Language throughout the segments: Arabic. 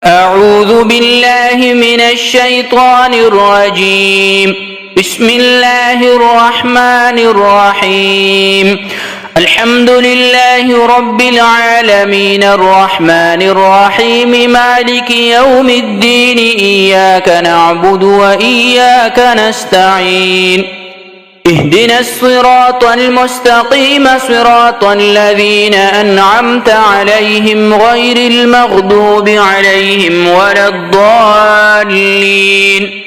أعوذ بالله من الشيطان الرجيم. بسم الله الرحمن الرحيم. الحمد لله رب العالمين الرحمن الرحيم مالك يوم الدين إياك نعبد وإياك نستعين. اهدنا الصراط المستقيم صراط الذين أنعمت عليهم غير المغضوب عليهم ولا الضالين.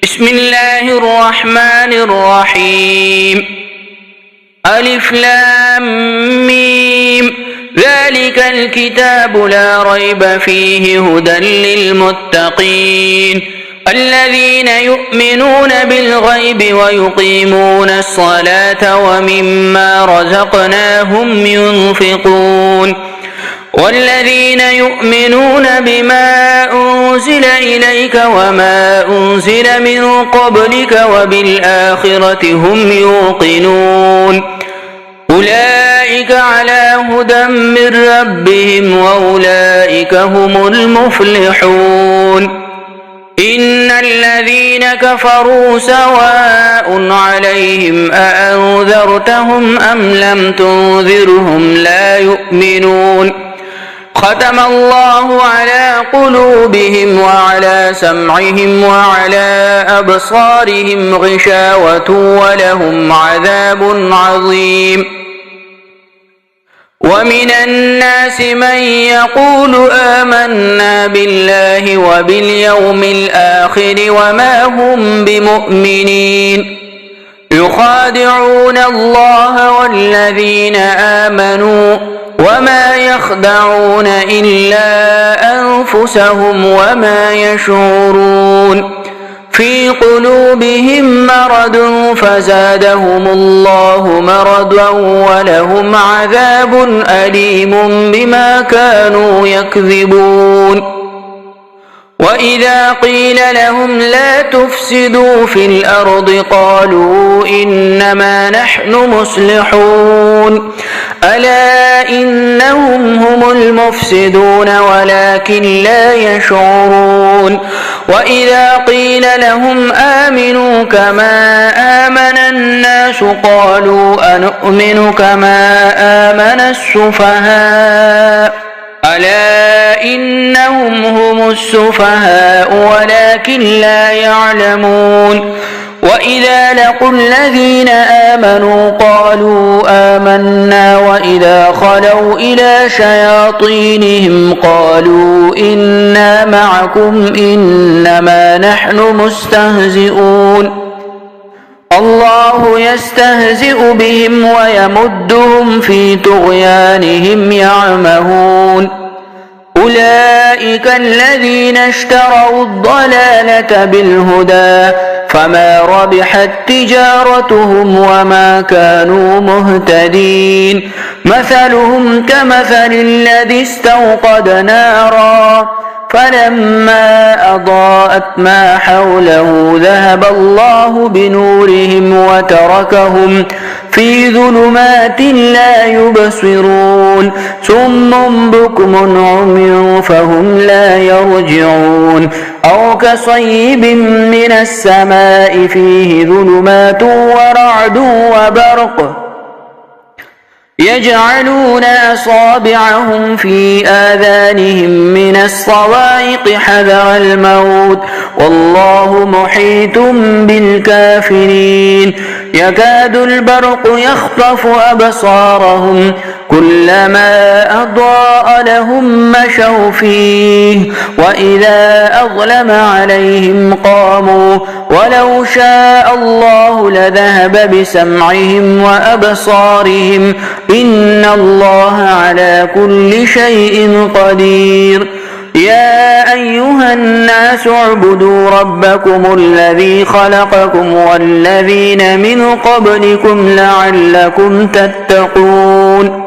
بسم الله الرحمن الرحيم. ألف لام ميم. ذلك الكتاب لا ريب فيه هدى للمتقين الذين يؤمنون بالغيب ويقيمون الصلاة ومما رزقناهم ينفقون والذين يؤمنون بما أنزل إليك وما أنزل من قبلك وبالآخرة هم يوقنون أولئك على هدى من ربهم وأولئك هم المفلحون. إن الذين كفروا سواء عليهم أأنذرتهم أم لم تنذرهم لا يؤمنون. ختم الله على قلوبهم وعلى سمعهم وعلى أبصارهم غشاوة ولهم عذاب عظيم. ومن الناس من يقول آمنا بالله وباليوم الآخر وما هم بمؤمنين يخادعون الله والذين آمنوا وما يخدعون إلا أنفسهم وما يشعرون. في قلوبهم مرض فزادهم الله مرضا ولهم عذاب أليم بما كانوا يكذبون. وإذا قيل لهم لا تفسدوا في الأرض قالوا إنما نحن مصلحون ألا إنهم هم المفسدون ولكن لا يشعرون. وإذا قيل لهم آمنوا كما آمن الناس قالوا أنؤمن كما آمن السفهاء ألا إنهم هم السفهاء ولكن لا يعلمون. وإذا لقوا الذين آمنوا قالوا آمنا وإذا خلوا إلى شياطينهم قالوا إنا معكم إنما نحن مستهزئون. الله يستهزئ بهم ويمدهم في طغيانهم يعمهون. أولئك الذين اشتروا الضلالة بالهدى فما ربحت تجارتهم وما كانوا مهتدين. مثلهم كمثل الذي استوقد نارا فلما أضاءت ما حوله ذهب الله بنورهم وتركهم في ظلمات لا يبصرون. صم بكم عمي فهم لا يرجعون. أو كصيب من السماء فيه ظلمات ورعد وبرق يجعلون أصابعهم في آذانهم من الصواعق حذر الموت والله محيط بالكافرين. يكاد البرق يخطف أبصارهم كلما أضاء لهم مشوا فيه وإذا أظلم عليهم قاموا ولو شاء الله لذهب بسمعهم وأبصارهم إن الله على كل شيء قدير. يا أيها الناس اعبدوا ربكم الذي خلقكم والذين من قبلكم لعلكم تتقون.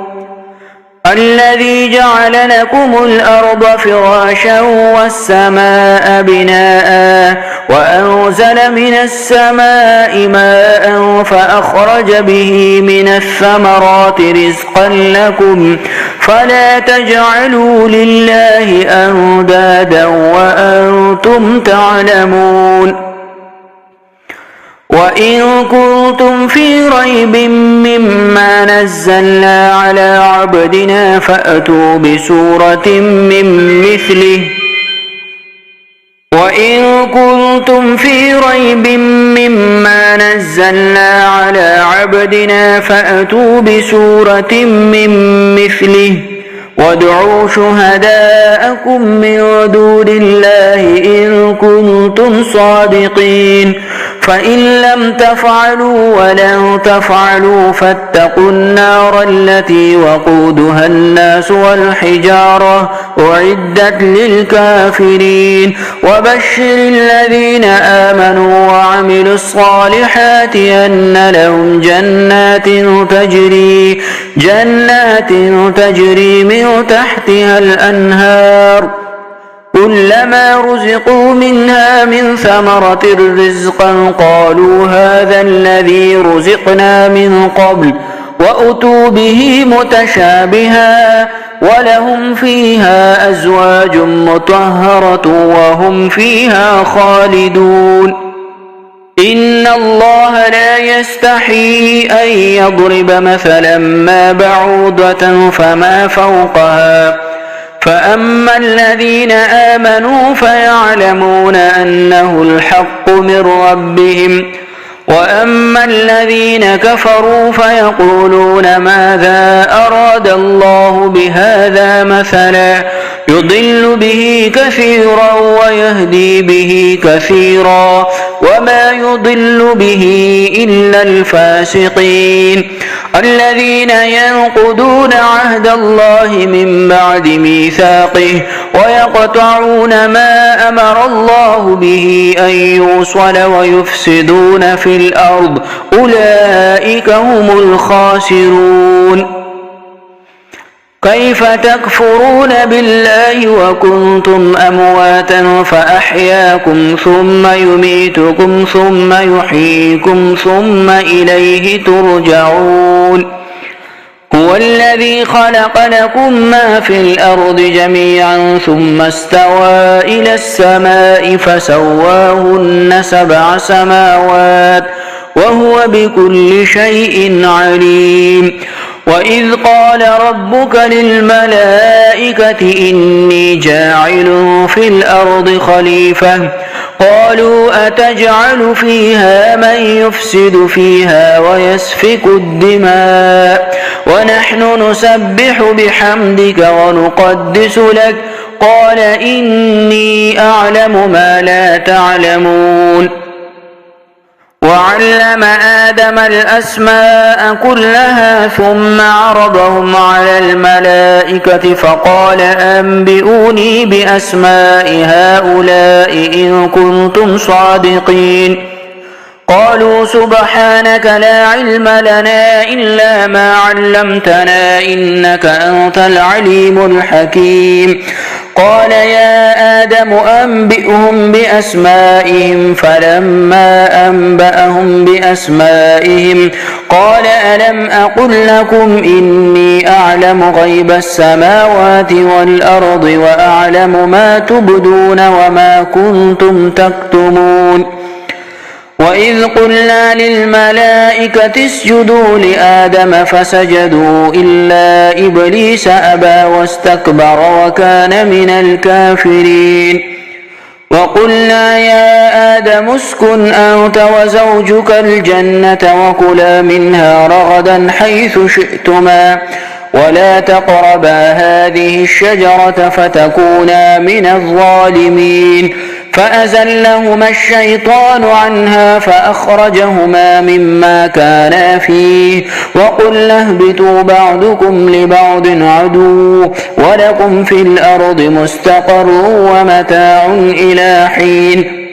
الذي جعل لكم الأرض فراشا والسماء بناء وأنزل من السماء ماء فأخرج به من الثمرات رزقا لكم فلا تجعلوا لله أندادا وأنتم تعلمون وإن كنتم في ريب مما نزلنا على عبدنا فأتوا بسورة من مثله وادعوا شهداءكم من دون الله إن كنتم صادقين فإن لم تفعلوا ولن تفعلوا فاتقوا النار التي وقودها الناس والحجارة أعدت للكافرين وبشر الذين آمنوا وعملوا الصالحات أن لهم جنات تجري من تحتها الأنهار كلما رزقوا منها من ثمرة رزقا قالوا هذا الذي رزقنا من قبل وأتوا به متشابها ولهم فيها أزواج مطهرة وهم فيها خالدون إن الله لا يستحيي أن يضرب مثلا ما بعوضة فما فوقها فأما الذين آمنوا فيعلمون أنه الحق من ربهم وأما الذين كفروا فيقولون ماذا أراد الله بهذا مثلا يضل به كثيرا ويهدي به كثيرا وما يضل به إلا الفاسقين الذين ينقضون عهد الله من بعد ميثاقه ويقطعون ما أمر الله به أن يوصل ويفسدون في الأرض أولئك هم الخاسرون كيف تكفرون بالله وكنتم أمواتا فأحياكم ثم يميتكم ثم يحييكم ثم إليه ترجعون هو الذي خلق لكم ما في الأرض جميعا ثم استوى إلى السماء فسواهن 7 سماوات وهو بكل شيء عليم وإذ قال ربك للملائكة إني جاعل في الأرض خليفة قالوا أتجعل فيها من يفسد فيها ويسفك الدماء ونحن نسبح بحمدك ونقدس لك قال إني أعلم ما لا تعلمون وعلم آدم الأسماء كلها ثم عرضهم على الملائكة فقال أنبئوني بأسماء هؤلاء إن كنتم صادقين قالوا سبحانك لا علم لنا إلا ما علمتنا إنك أنت العليم الحكيم قال يا آدم أنبئهم بأسمائهم فلما أنبأهم بأسمائهم قال ألم أقل لكم إني أعلم غيب السماوات والأرض وأعلم ما تبدون وما كنتم تكتمون وإذ قلنا للملائكة اسجدوا لآدم فسجدوا إلا إبليس أبى واستكبر وكان من الكافرين وقلنا يا آدم اسكن أنت وزوجك الجنة وكلا منها رغدا حيث شئتما ولا تقربا هذه الشجرة فتكونا من الظالمين فأزلهما الشيطان عنها فأخرجهما مما كانا فيه وقلنا اهبطوا بعضكم لبعض عدو ولكم في الأرض مستقر ومتاع إلى حين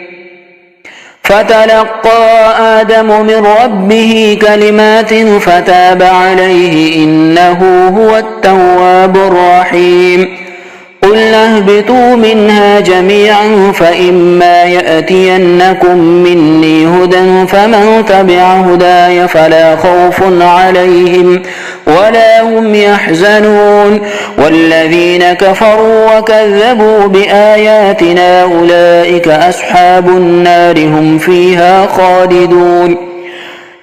فتلقى آدم من ربه كلمات فتاب عليه إنه هو التواب الرحيم قلنا اهبطوا منها جميعا فإما يأتينكم مني هدى فمن تبع هداي فلا خوف عليهم ولا هم يحزنون والذين كفروا وكذبوا بآياتنا أولئك أصحاب النار هم فيها خالدون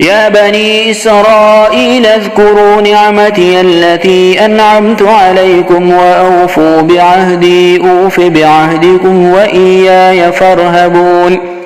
يا بني إسرائيل اذكروا نعمتي التي أنعمت عليكم وأوفوا بعهدي أوف بعهدكم وإياي فارهبون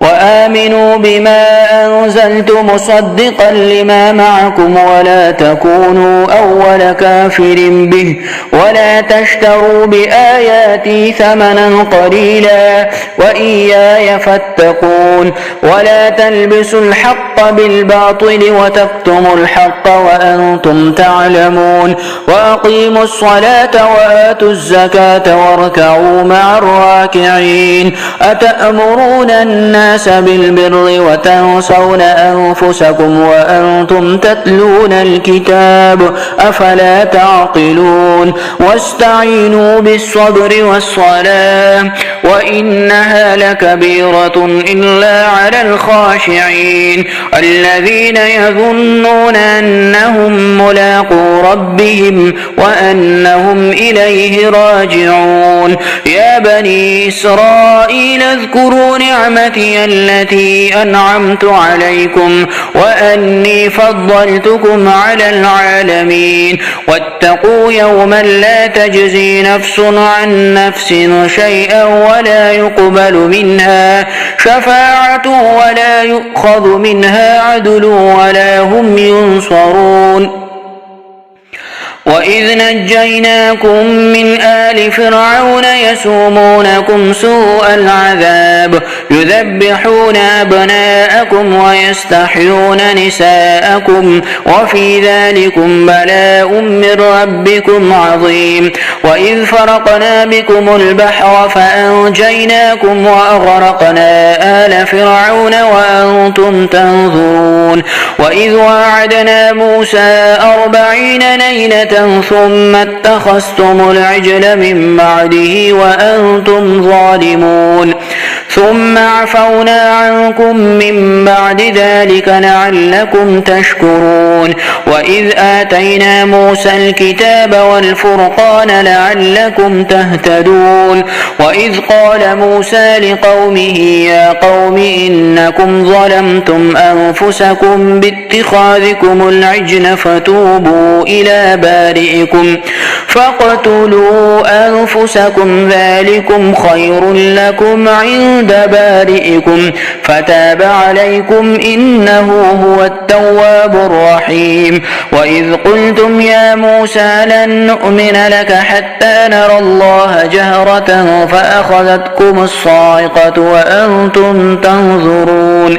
وآمنوا بما أنزلت مصدقا لما معكم ولا تكونوا أول كافر به ولا تشتروا بآياتي ثمنا قليلا وإياي فاتقون ولا تلبسوا الحق بالباطل وتكتموا الحق وأنتم تعلمون وأقيموا الصلاة وآتوا الزكاة واركعوا مع الراكعين أتأمرون الناس بالبر وتنسون أنفسكم وأنتم تتلون الكتاب أفلا تعقلون واستعينوا بالصبر والصلاة وإنها لكبيرة إلا على الخاشعين الذين يظنون أنهم ملاقو ربهم وأنهم إليه راجعون يا بني إسرائيل اذكروا نعمتي التي أنعمت عليكم وأني فضلتكم على العالمين واتقوا يوما لا تجزي نفس عن نفس شيئا ولا يقبل منها شفاعة ولا يؤخذ منها عدل ولا هم ينصرون وإذ نجيناكم من آل فرعون يسومونكم سوء العذاب يذبحون أبناءكم ويستحيون نساءكم وفي ذلكم بلاء من ربكم عظيم وإذ فرقنا بكم البحر فأنجيناكم وأغرقنا آل فرعون وأنتم تنظرون وإذ وعدنا موسى 40 ليلة ثم اتخذتم العجل من بعده وأنتم ظالمون ثم عفونا عنكم من بعد ذلك لعلكم تشكرون وإذ آتينا موسى الكتاب والفرقان لعلكم تهتدون وإذ قال موسى لقومه يا قوم إنكم ظلمتم أنفسكم باتخاذكم العجل فتوبوا إلى بارئكم فاقتلوا أنفسكم ذلكم خير لكم عند بارئكم فتاب عليكم إنه هو التواب الرحيم وإذ قلتم يا موسى لن نؤمن لك حتى نرى الله جهرة فأخذتكم الصاعقة وأنتم تنظرون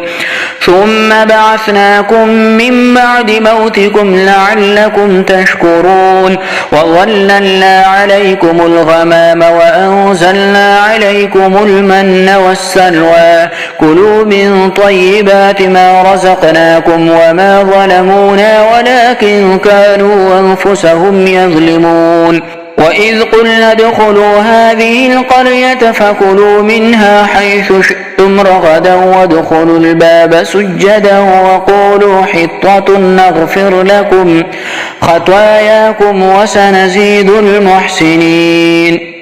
ثم بعثناكم من بعد موتكم لعلكم تشكرون وظللنا عليكم الغمام وأنزلنا عليكم المن والسلوى كلوا من طيبات ما رزقناكم وما ظلمونا ولكن كانوا أنفسهم يظلمون وإذ قلنا ادخلوا هذه القرية فكلوا منها حيث شئتم رغدا وادخلوا الباب سجدا وقولوا حطة نغفر لكم خطاياكم وسنزيد المحسنين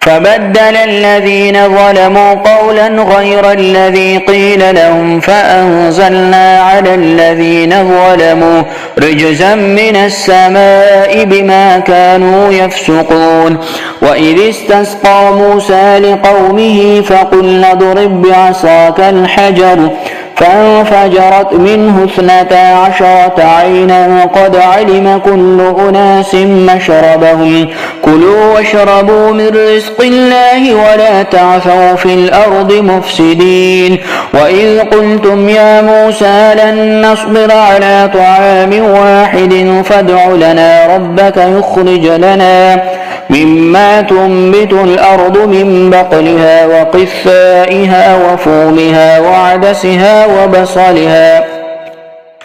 فبدل الذين ظلموا قولا غير الذي قيل لهم فأنزلنا على الذين ظلموا رجزا من السماء بما كانوا يفسقون وإذ استسقى موسى لقومه فقلنا اضرب بعصاك الحجر فانفجرت منه 12 عينا قد علم كل أناس مشربهم كلوا واشربوا من رزق الله ولا تعثوا في الأرض مفسدين وإذ قلتم يا موسى لن نصبر على طعام واحد فادع لنا ربك يخرج لنا مما تنبت الأرض من بقلها وقثائها وفومها وعدسها وبصلها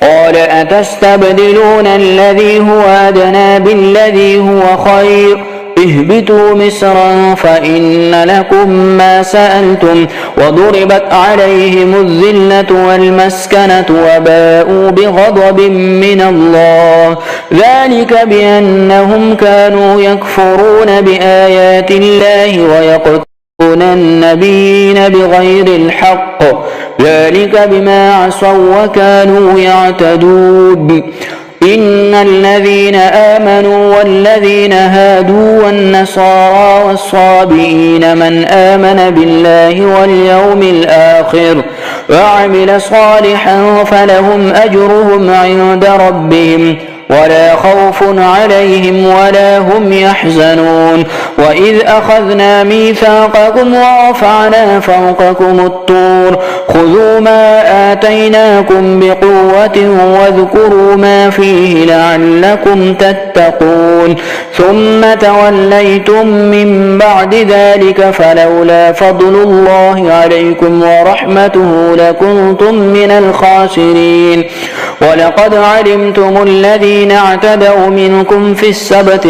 قال أتستبدلون الذي هو أدنى بالذي هو خير اهبطوا مصرا فإن لكم ما سألتم وضربت عليهم الذلة والمسكنة وباءوا بغضب من الله ذلك بأنهم كانوا يكفرون بآيات الله ويقتلون النبيين بغير الحق ذلك بما عصوا وكانوا يعتدون إن الذين آمنوا والذين هادوا والنصارى والصابئين من آمن بالله واليوم الآخر وعمل صالحا فلهم أجرهم عند ربهم ولا خوف عليهم ولا هم يحزنون وإذ أخذنا ميثاقكم ورفعنا فوقكم الطور خذوا ما آتيناكم بقوة واذكروا ما فيه لعلكم تتقون ثم توليتم من بعد ذلك فلولا فضل الله عليكم ورحمته لكنتم من الخاسرين ولقد علمتم الذين اعتدوا منكم في السبت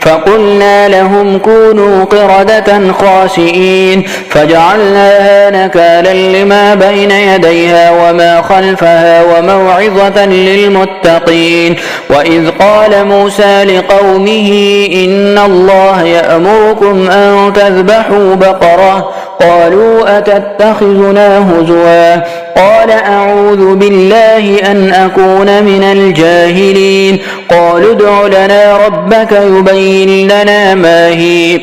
فقلنا لهم كونوا قردة خاسئين فجعلناها نكالا لما بين يديها وما خلفها وموعظة للمتقين وإذ قال موسى لقومه إن الله يأمركم أن تذبحوا بقرة قالوا أتتخذنا هزوا قال أعوذ بالله أن أكون من الجاهلين قالوا ادع لنا ربك يبين لنا ما هي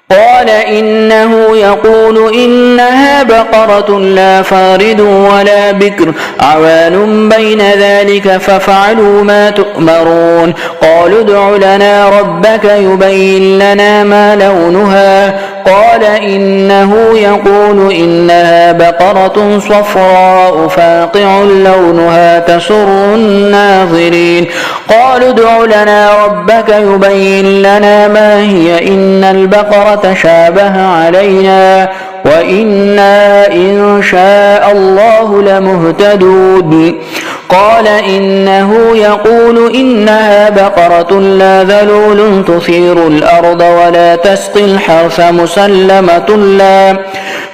قال إنه يقول إنها بقرة لا فارض ولا بكر عوان بين ذلك فافعلوا ما تؤمرون قالوا ادع لنا ربك يبين لنا ما لونها قال إنه يقول إنها بقرة صفراء فاقع لونها تسر الناظرين قالوا ادع لنا ربك يبين لنا ما هي إن البقرة شابه علينا وإنا إن شاء الله لمهتدون قال إنه يقول إنها بقرة لا ذلول تثير الأرض ولا تسقي الحرث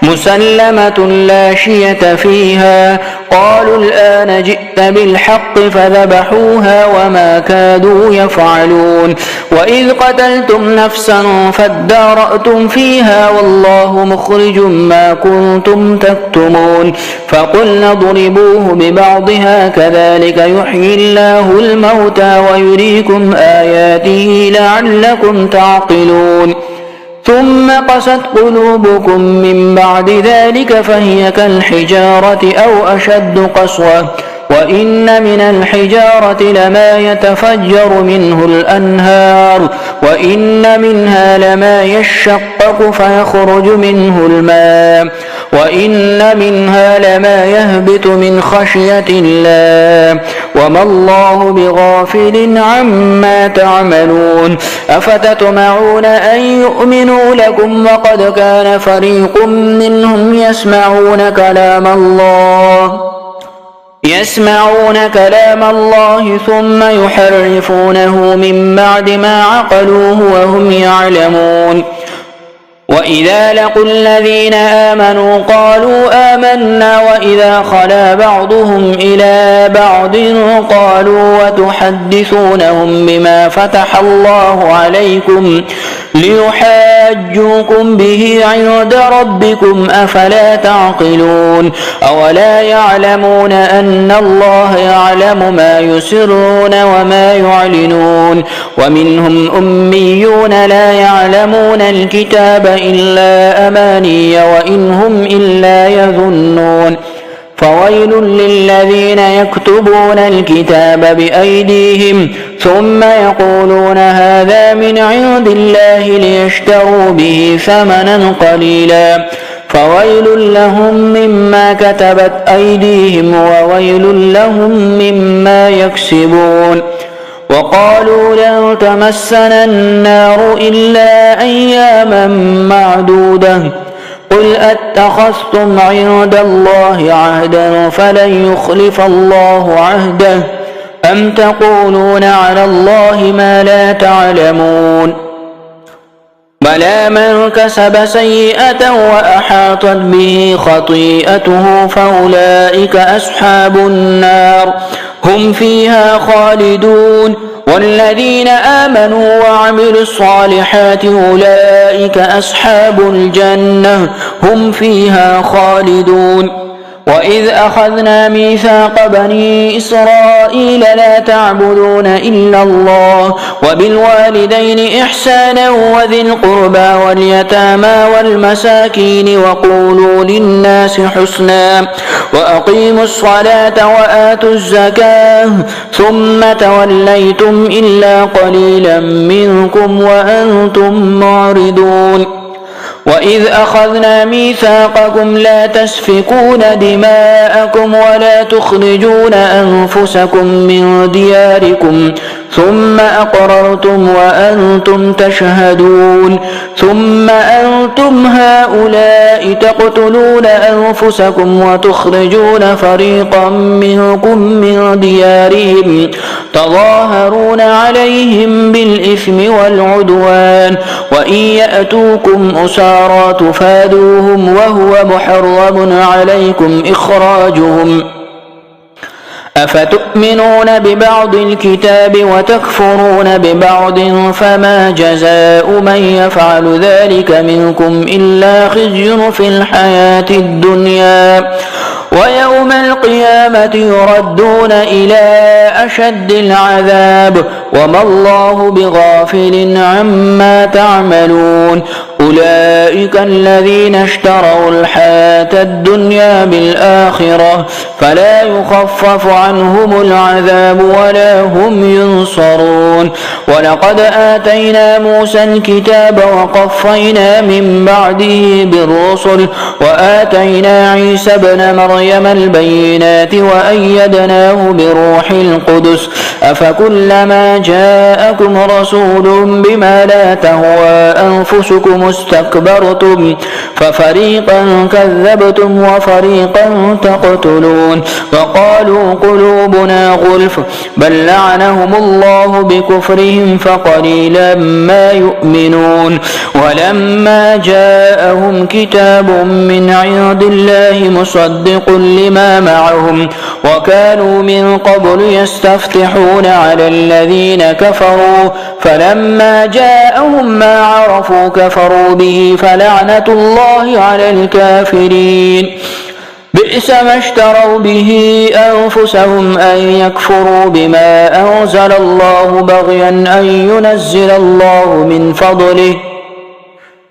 مسلمة لا شية فيها قالوا الآن جئت بالحق فذبحوها وما كادوا يفعلون وإذ قتلتم نفسا فادارأتم فيها والله مخرج ما كنتم تكتمون فقلنا اضربوه ببعضها كذلك يحيي الله الموتى ويريكم آياته لعلكم تعقلون ثم قست قلوبكم من بعد ذلك فهي كالحجارة أو أشد قسوة وإن من الحجارة لما يتفجر منه الأنهار وإن منها لما يشقق فيخرج منه الماء وإن منها لما يهبط من خشية الله وما الله بغافل عما تعملون أفتطمعون أن يؤمنوا لكم وقد كان فريق منهم يسمعون كلام الله ثم يحرفونه من بعد ما عقلوه وهم يعلمون وإذا لقوا الذين آمنوا قالوا آمنا وإذا خلا بعضهم إلى بعض قالوا وتحدثونهم بما فتح الله عليكم ليحاجوكم به عند ربكم أفلا تعقلون أولا يعلمون أن الله يعلم ما يسرون وما يعلنون ومنهم أميون لا يعلمون الكتاب إلا أماني وإن هم إلا يظنون فويل للذين يكتبون الكتاب بأيديهم ثم يقولون هذا من عند الله ليشتروا به ثمنا قليلا فويل لهم مما كتبت أيديهم وويل لهم مما يكسبون وقالوا لن تمسنا النار إلا أياما معدودة قل أتخذتم عند الله عهدا فلن يخلف الله عهده أم تقولون على الله ما لا تعلمون بلى من كسب سيئة وأحاطت به خطيئته فأولئك أصحاب النار هم فيها خالدون والذين آمنوا وعملوا الصالحات أولئك أصحاب الجنة هم فيها خالدون وإذ أخذنا ميثاق بني إسرائيل لا تعبدون إلا الله وبالوالدين إحسانا وذي القربى واليتامى والمساكين وقولوا للناس حسنا وأقيموا الصلاة وآتوا الزكاة ثم توليتم إلا قليلا منكم وأنتم معرضون وإذ أخذنا ميثاقكم لا تسفكون دماءكم ولا تخرجون أنفسكم من دياركم ثم أقررتم وأنتم تشهدون ثم أنتم هؤلاء تقتلون أنفسكم وتخرجون فريقا منكم من ديارهم تظاهرون عليهم بالإثم والعدوان وإن يأتوكم أسارى تفادوهم وهو محرم عليكم إخراجهم أفتؤمنون ببعض الكتاب وتكفرون ببعض فما جزاء من يفعل ذلك منكم إلا خزي في الحياة الدنيا ويوم القيامة يردون إلى أشد العذاب وما الله بغافل عما تعملون أولئك الذين اشتروا الحياة الدنيا بالآخرة فلا يخفف عنهم العذاب ولا هم ينصرون ولقد آتينا موسى الكتاب وقفينا من بعده بالرسل وآتينا عيسى ابن مريم البينات وأيدناه بروح القدس أفكلما جاءكم رسول بما لا تهوى أنفسكم استكبرتم ففريقا كذبتم وفريقا تقتلون وقالوا قلوبنا غلف بل لعنهم الله بكفرهم فقليلا ما يؤمنون ولما جاءهم كتاب من عند الله مصدق لما معهم وكانوا من قبل يستفتحون على الذين كفروا فلما جاءهم ما عرفوا كفروا به فلعنة الله على الكافرين بئس ما اشتروا به أنفسهم أن يكفروا بما أنزل الله بغيا أن ينزل الله من فضله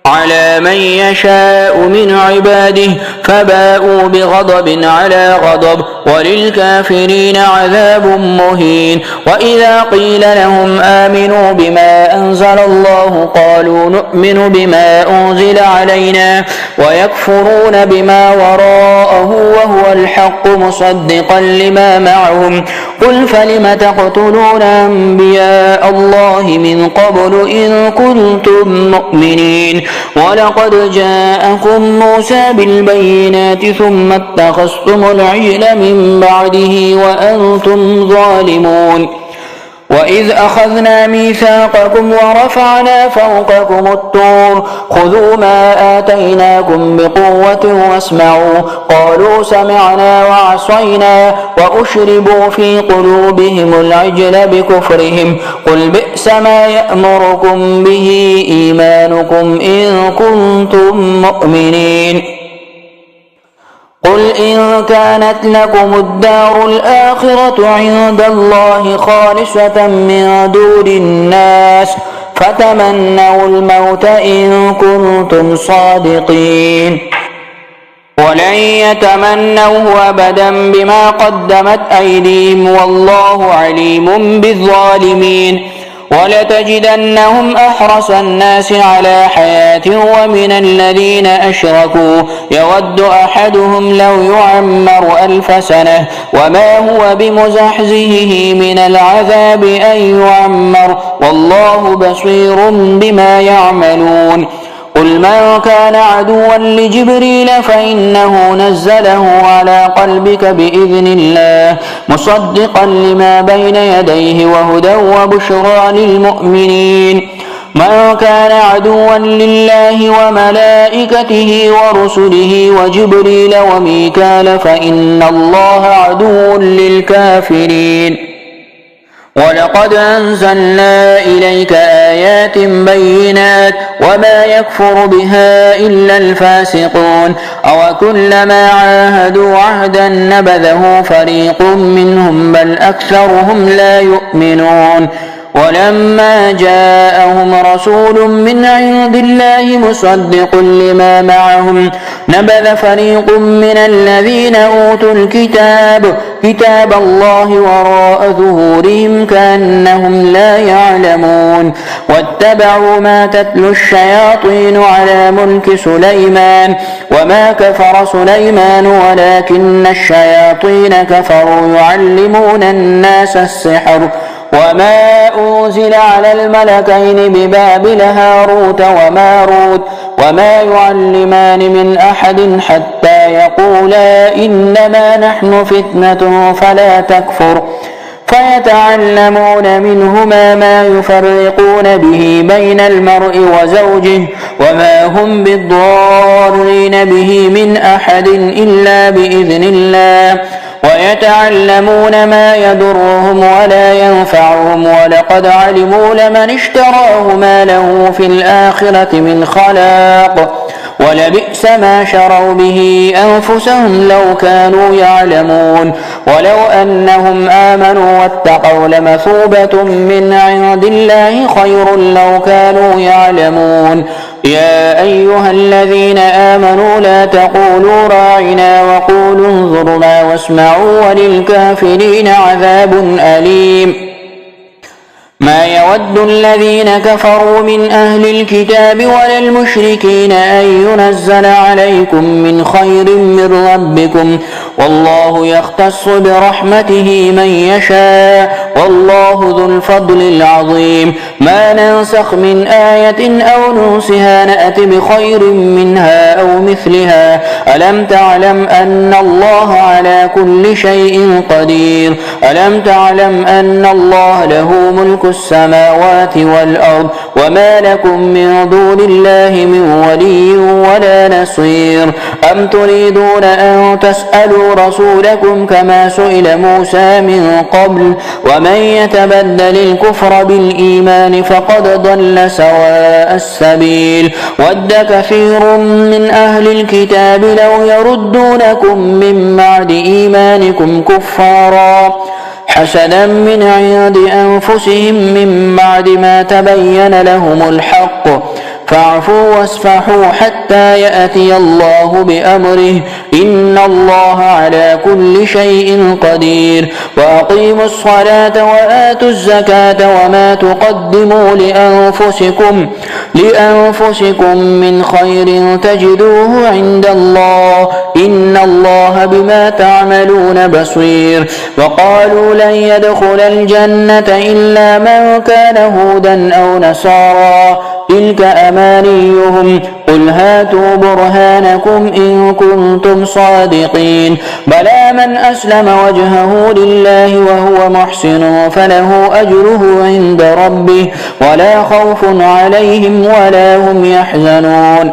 على من يشاء من عباده فباءوا بغضب على غضب وللكافرين عذاب مهين وإذا قيل لهم آمنوا بما أنزل الله قالوا نؤمن بما أنزل علينا ويكفرون بما وراءه وهو الحق مصدقا لما معهم قل فلم تقتلون أنبياء الله من قبل إن كنتم مؤمنين ولقد جاءكم موسى بالبينات ثم اتخذتم العجل من بعده وأنتم ظالمون وإذ أخذنا ميثاقكم ورفعنا فوقكم الطور خذوا ما آتيناكم بقوة واسمعوا قالوا سمعنا وعصينا وأشربوا في قلوبهم العجل بكفرهم قل بئس ما يأمركم به إيمانكم إن كنتم مؤمنين قل إن كانت لكم الدار الآخرة عند الله خالصة من دون الناس فتمنوا الموت إن كنتم صادقين ولن يتمنوه أبدا بما قدمت أيديهم والله عليم بالظالمين ولتجدنهم أحرص الناس على حياة ومن الذين أشركوا يود أحدهم لو يعمر 1000 سنة وما هو بمزحزحه من العذاب أن يعمر والله بصير بما يعملون قل من كان عدوا لجبريل فإنه نزله على قلبك بإذن الله مصدقا لما بين يديه وهدى وبشرى للمؤمنين من كان عدوا لله وملائكته ورسله وجبريل وميكال فإن الله عدو للكافرين ولقد أنزلنا إليك آيات بينات وما يكفر بها إلا الفاسقون أوكلما عاهدوا عهدا نبذه فريق منهم بل أكثرهم لا يؤمنون ولما جاءهم رسول من عند الله مصدق لما معهم نبذ فريق من الذين أوتوا الكتاب كتاب الله وراء ظهورهم كأنهم لا يعلمون واتبعوا ما تتلو الشياطين على ملك سليمان وما كفر سليمان ولكن الشياطين كفروا يعلمون الناس السحر وما أنزل على الملكين ببابل هاروت وماروت وما يعلمان من أحد حتى يقولا إنما نحن فتنة فلا تكفر فيتعلمون منهما ما يفرقون به بين المرء وزوجه وما هم بالضارين به من أحد إلا بإذن الله ويتعلمون ما يضرهم ولا ينفعهم ولقد علموا لمن اشتراه ما له في الآخرة من خلاق ولبئس ما شروا به أنفسهم لو كانوا يعلمون ولو أنهم آمنوا واتقوا لمثوبة من عند الله خير لو كانوا يعلمون يا أيها الذين آمنوا لا تقولوا راعنا وقولوا انظرنا واسمعوا وللكافرين عذاب أليم ما يود الذين كفروا من أهل الكتاب ولا المشركين أن ينزل عليكم من خير من ربكم والله يختص برحمته من يشاء والله ذو الفضل العظيم ما ننسخ من آية أو ننسها نأت بخير منها أو مثلها ألم تعلم أن الله على كل شيء قدير ألم تعلم أن الله له ملك السماوات والأرض وما لكم من دون الله من ولي ولا نصير أم تريدون أن تسألوا رسولكم كما سئل موسى من قبل ومن يتبدل الكفر بالإيمان فقد ضل سواء السبيل ود كثير من أهل الكتاب لو يردونكم من بعد إيمانكم كفارا حسدا من عند أنفسهم من بعد ما تبين لهم الحق فاعفوا واصفحوا حتى يأتي الله بأمره إن الله على كل شيء قدير وأقيموا الصلاة وآتوا الزكاة وما تقدموا لأنفسكم من خير تجدوه عند الله إن الله بما تعملون بصير وقالوا لن يدخل الجنة إلا من كان هودا أو نصارى تلك أمانيهم قل هاتوا برهانكم إن كنتم صادقين بلى من أسلم وجهه لله وهو محسن فله أجره عند ربه ولا خوف عليهم ولا هم يحزنون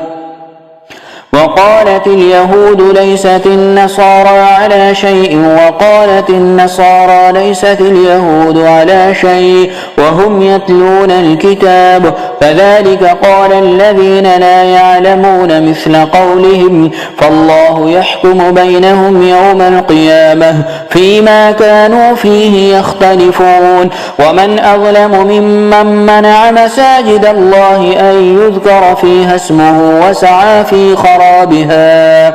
وقالت اليهود ليست النصارى على شيء وقالت النصارى ليست اليهود على شيء وهم يتلون الكتاب كذلك قال الذين لا يعلمون مثل قولهم فالله يحكم بينهم يوم القيامة فيما كانوا فيه يختلفون ومن أظلم ممن منع مساجد الله أن يذكر فيها اسمه وسعى في خرابها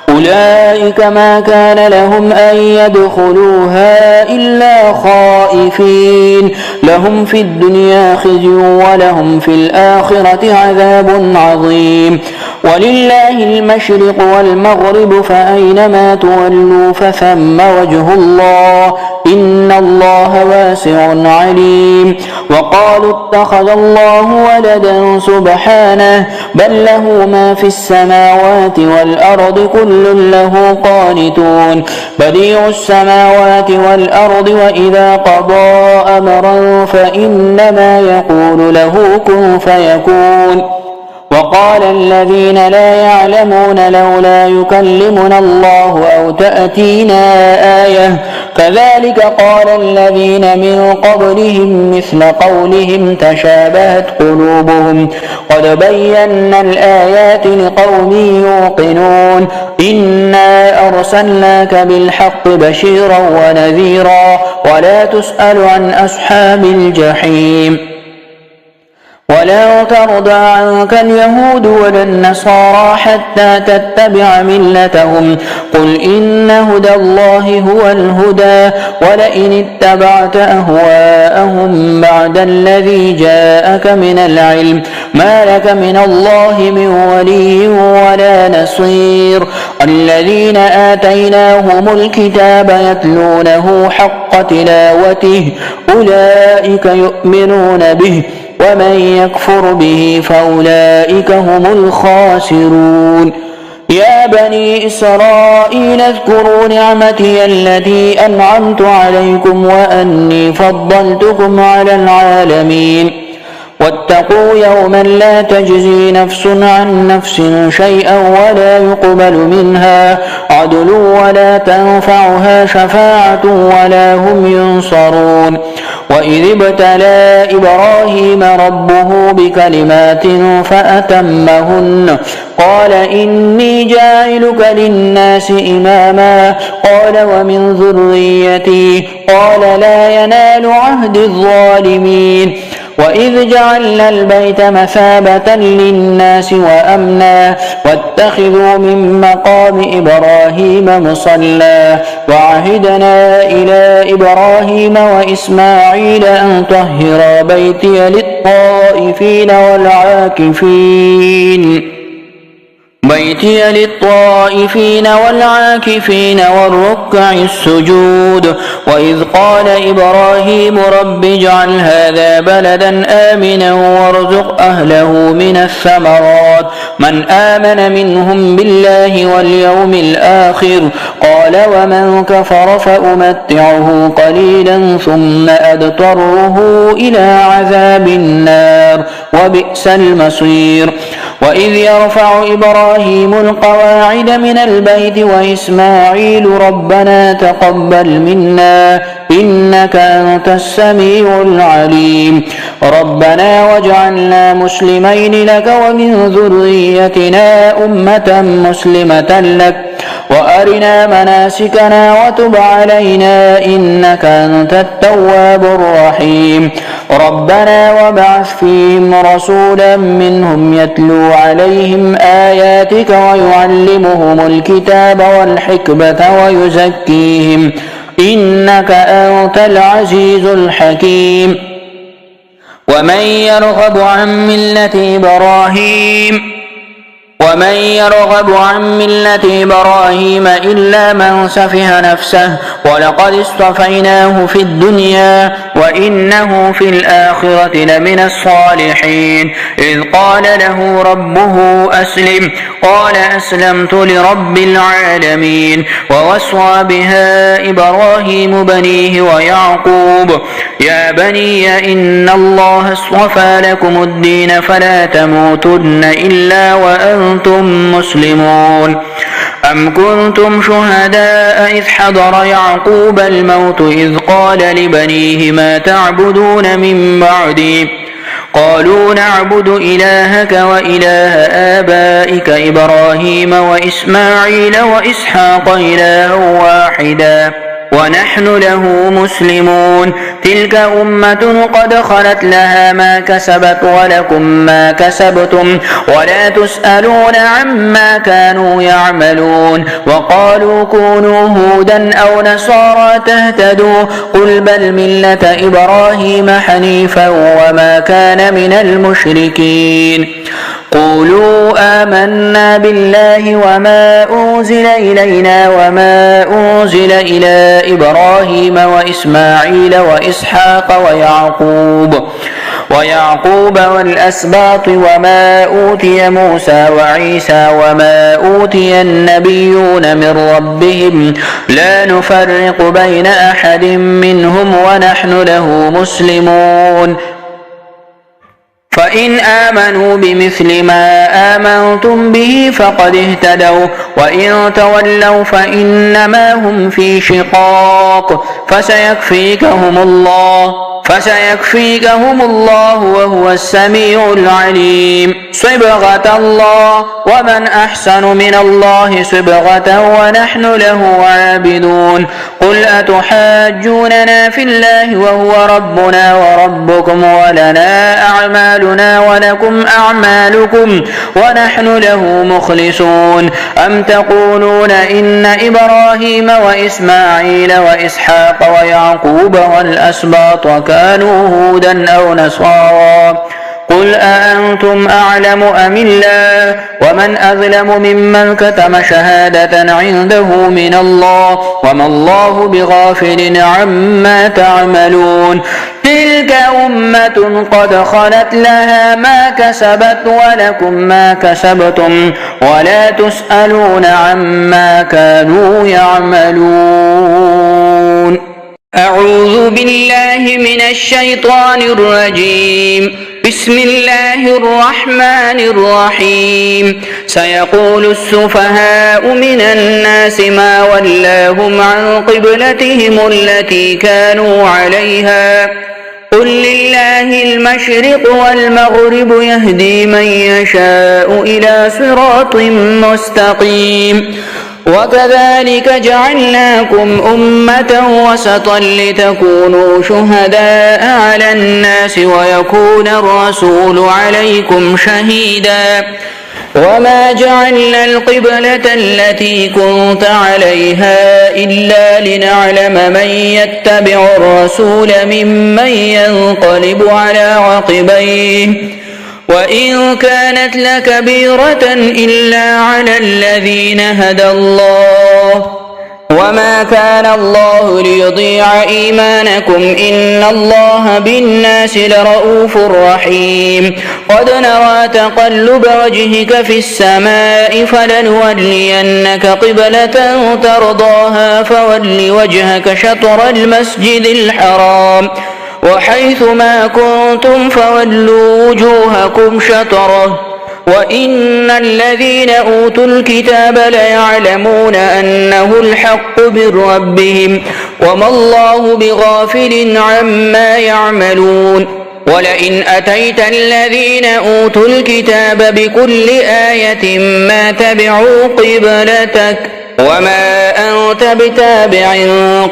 أولئك ما كان لهم أن يدخلوها إلا خائفين لهم في الدنيا خزي ولهم في الآخرة عذاب عظيم ولله المشرق والمغرب فأينما تولوا فثم وجه الله إن الله واسع عليم. وقالوا اتخذ الله ولدا سبحانه بل له ما في السماوات والأرض كل له قانتون بديع السماوات والأرض وإذا قضى أمرا فإنما يقول له كن فيكون. وقال الذين لا يعلمون لولا يكلمنا الله أو تأتينا آية كذلك قال الذين من قبلهم مثل قولهم تشابهت قلوبهم قد بينا الآيات لقوم يوقنون إنا أرسلناك بالحق بشيرا ونذيرا ولا تسأل عن أصحاب الجحيم. ولا ترضى عنك اليهود ولا النصارى حتى تتبع ملتهم قل إن هدى الله هو الهدى ولئن اتبعت أهواءهم بعد الذي جاءك من العلم ما لك من الله من ولي ولا نصير. الذين آتيناهم الكتاب يتلونه حق تلاوته أولئك يؤمنون به ومن يكفر به فأولئك هم الخاسرون. يا بني إسرائيل اذكروا نعمتي التي أنعمت عليكم وأني فضلتكم على العالمين واتقوا يوما لا تجزي نفس عن نفس شيئا ولا يقبل منها عدل ولا تنفعها شفاعة ولا هم ينصرون. وإذ ابتلى إبراهيم ربه بكلمات فأتمهن قال إني جاعلك للناس إماما قال ومن ذريتي قال لا ينال عهد الظالمين. وإذ جعلنا البيت مثابة للناس وأمنا واتخذوا من مقام إبراهيم مصلى وعهدنا إلى إبراهيم وإسماعيل أن طهرا بيتي للطائفين والعاكفين والركع السجود. وإذ قال إبراهيم رب اجعل هذا بلدا آمنا وارزق أهله من الثمرات من آمن منهم بالله واليوم الآخر قال ومن كفر فأمتعه قليلا ثم أضطره إلى عذاب النار وبئس المصير. وإذ يرفع إبراهيم القواعد من البيت وإسماعيل ربنا تقبل منا إنك أنت السميع العليم ربنا واجعلنا مسلمين لك ومن ذريتنا أمة مسلمة لك وأرنا مناسكنا وتب علينا إنك أنت التواب الرحيم. ربنا وابعث فيهم رسولا منهم يتلو عليهم آياتك ويعلمهم الكتاب والحكمة ويزكيهم إنك أنت العزيز الحكيم. ومن يرغب عن ملة إبراهيم إلا من سفه نفسه ولقد اصطفيناه في الدنيا وإنه في الآخرة لمن الصالحين. إذ قال له ربه أسلم قال أسلمت لرب العالمين. ووصى بها إبراهيم بنيه ويعقوب يا بني إن الله اصطفى لكم الدين فلا تموتن إلا وأنتم مسلمون. أم كنتم شهداء إذ حضر يعقوب الموت إذ قال لبنيه ما تعبدون من بعدي قالوا نعبد إلهك وإله آبائك إبراهيم وإسماعيل وإسحاق إلها واحدا ونحن له مسلمون. تلك أمة قد خلت لها ما كسبت ولكم ما كسبتم ولا تسألون عما كانوا يعملون. وقالوا كونوا هودا أو نصارى تهتدوا قل بل ملة إبراهيم حنيفا وما كان من المشركين. قولوا آمنا بالله وما أنزل إلينا وما أنزل إلى إبراهيم وإسماعيل وإسحاق ويعقوب والأسباط وما أوتي موسى وعيسى وما أوتي النبيون من ربهم لا نفرق بين أحد منهم ونحن له مسلمون فإن آمنوا بمثل ما آمنتم به فقد اهتدوا وإن تولوا فإنما هم في شقاق فسيكفيكهم الله وهو السميع العليم صبغة الله ومن أحسن من الله صبغة ونحن له عابدون قل أتحاجوننا في الله وهو ربنا وربكم ولنا أعمالنا ولكم أعمالكم ونحن له مخلصون أم تقولون إن إبراهيم وإسماعيل وإسحاق ويعقوب والأسباط كانوا هودا أو نصارى قل أأنتم أعلم أم الله ومن أظلم ممن كتم شهادة عنده من الله وما الله بغافل عما تعملون تلك أمة قد خلت لها ما كسبت ولكم ما كسبتم ولا تسألون عما كانوا يعملون أعوذ بالله من الشيطان الرجيم بسم الله الرحمن الرحيم سيقول السفهاء من الناس ما ولاهم عن قبلتهم التي كانوا عليها قل لله المشرق والمغرب يهدي من يشاء إلى صراط مستقيم وكذلك جعلناكم أمة وسطا لتكونوا شهداء على الناس ويكون الرسول عليكم شهيدا وما جعلنا القبلة التي كنت عليها إلا لنعلم من يتبع الرسول ممن ينقلب على عقبيه وإن كانت لكبيرة إلا على الذين هدى الله وما كان الله ليضيع إيمانكم إن الله بالناس لرؤوف رحيم قد نرى تقلب وجهك في السماء فلنولينك قبلة ترضاها فول وجهك شطر المسجد الحرام وحيث ما كنتم فولوا وجوهكم شطره وإن الذين أوتوا الكتاب ليعلمون أنه الحق من ربهم وما الله بغافل عما يعملون ولئن أتيت الذين أوتوا الكتاب بكل آية ما تبعوا قبلتك وما أنت بتابع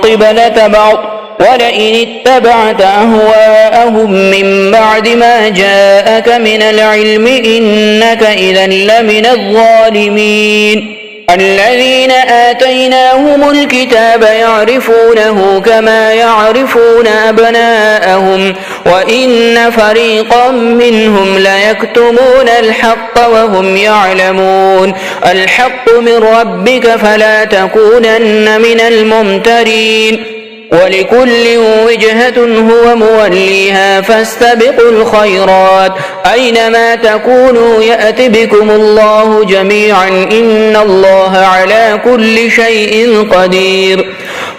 قبلة بعض ولئن اتبعت أهواءهم من بعد ما جاءك من العلم إنك إذا لمن الظالمين الذين آتيناهم الكتاب يعرفونه كما يعرفون أبناءهم وإن فريقا منهم ليكتمون الحق وهم يعلمون الحق من ربك فلا تكونن من الممترين ولكل وجهة هو موليها فاستبقوا الخيرات أينما تكونوا يأت بكم الله جميعا إن الله على كل شيء قدير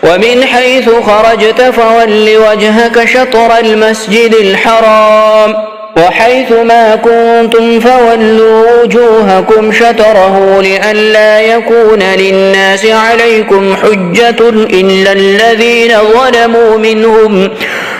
ومن حيث خرجت فول وجهك شطر المسجد الحرام وحيث ما كنتم فولوا وجوهكم شطره لئلا يكون للناس عليكم حجة إلا الذين ظلموا منهم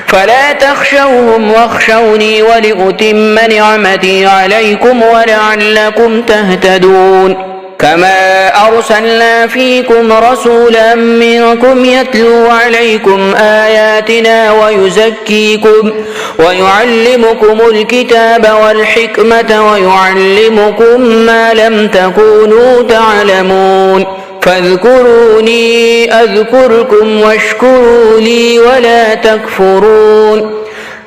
فلا تخشوهم واخشوني ولأتم نعمتي عليكم ولعلكم تهتدون كما أرسلنا فيكم رسولا منكم يتلو عليكم آياتنا ويزكيكم ويعلمكم الكتاب والحكمة ويعلمكم ما لم تكونوا تعلمون فاذكروني أذكركم واشكروا لي ولا تكفرون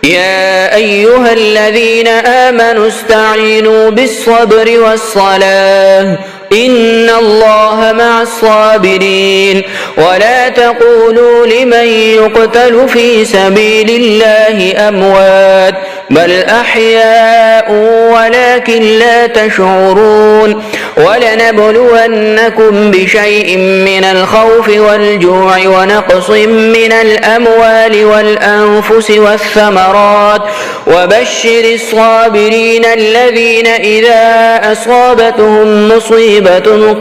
يا أيها الذين آمنوا استعينوا بالصبر والصلاة إن الله مع الصابرين ولا تقولوا لمن يقتل في سبيل الله أموات بل أحياء ولكن لا تشعرون ولنبلونكم بشيء من الخوف والجوع ونقص من الأموال والأنفس والثمرات وبشر الصابرين الذين إذا أصابتهم مصيبة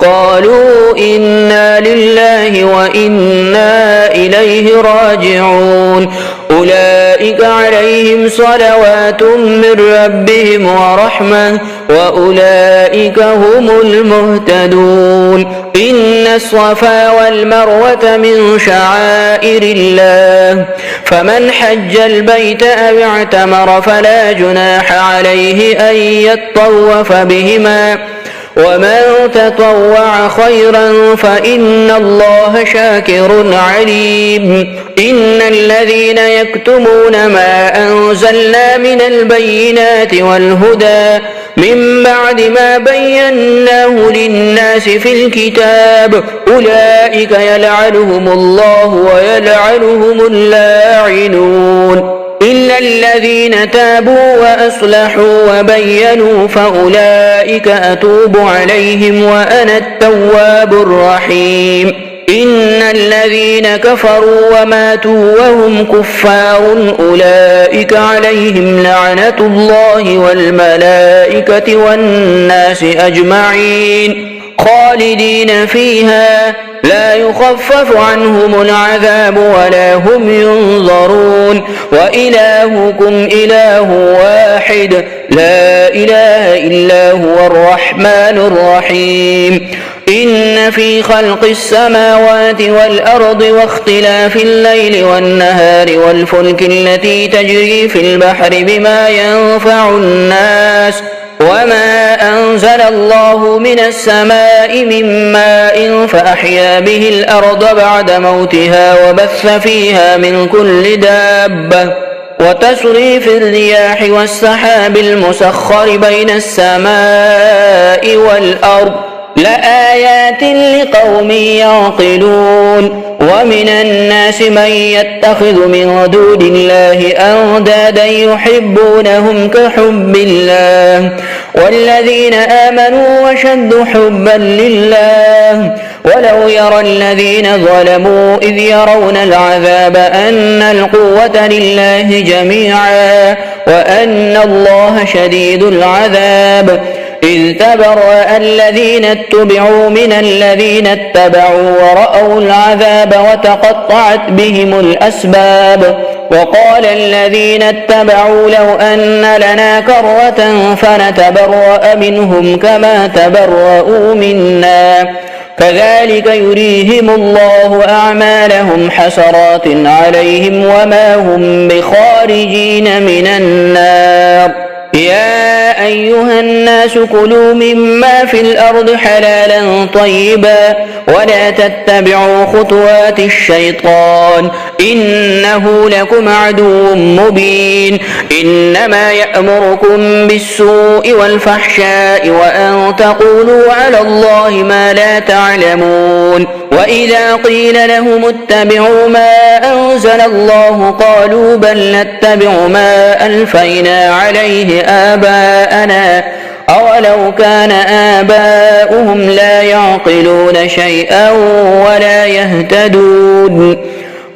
قالوا إنا لله وإنا إليه راجعون أولئك عليهم صلوات من ربهم ورحمة وأولئك هم المهتدون إن الصفا والمروة من شعائر الله فمن حج البيت أو اعتمر فلا جناح عليه أن يطوف بهما ومن تطوع خيرا فإن الله شاكر عليم إن الذين يكتمون ما أنزلنا من البينات والهدى من بعد ما بيناه للناس في الكتاب أولئك يلعنهم الله ويلعنهم اللاعنون إلا الذين تابوا وأصلحوا وبينوا فأولئك أتوب عليهم وأنا التواب الرحيم إن الذين كفروا وماتوا وهم كفار أولئك عليهم لعنة الله والملائكة والناس أجمعين خالدين فيها لا يخفف عنهم العذاب ولا هم ينظرون وإلهكم إله واحد لا إله إلا هو الرحمن الرحيم إن في خلق السماوات والأرض واختلاف الليل والنهار والفلك التي تجري في البحر بما ينفع الناس وما أنزل الله من السماء من ماء فأحيا به الأرض بعد موتها وبث فيها من كل دابة وتصريف الرياح والسحاب المسخر بين السماء والأرض لآيات لقوم يعقلون ومن الناس من يتخذ من دون الله أندادا يحبونهم كحب الله والذين آمنوا وشد حبا لله ولو يرى الذين ظلموا إذ يرون العذاب أن القوة لله جميعا وأن الله شديد العذاب إذ تبرأ الذين اتبعوا من الذين اتبعوا ورأوا العذاب وتقطعت بهم الأسباب وقال الذين اتبعوا لو أن لنا كرة فنتبرأ منهم كما تبرأوا منا كذلك يريهم الله أعمالهم حسرات عليهم وما هم بخارجين من النار يا أيها الناس كلوا مما في الأرض حلالا طيبا ولا تتبعوا خطوات الشيطان إنه لكم عدو مبين إنما يأمركم بالسوء والفحشاء وأن تقولوا على الله ما لا تعلمون وإذا قيل لهم اتبعوا ما أنزل الله قالوا بل نتبع ما ألفينا عليه آباءنا أولو كان آباؤهم لا يعقلون شيئا ولا يهتدون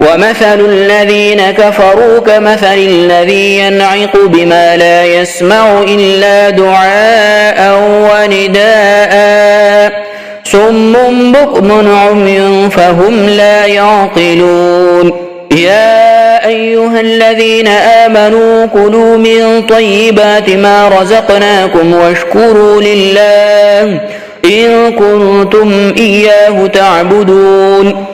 ومثل الذين كفروا كمثل الذي ينعق بما لا يسمع إلا دعاء ونداء صم بكم عمي فهم لا يعقلون يا أيها الذين آمنوا كلوا من طيبات ما رزقناكم واشكروا لله إن كنتم إياه تعبدون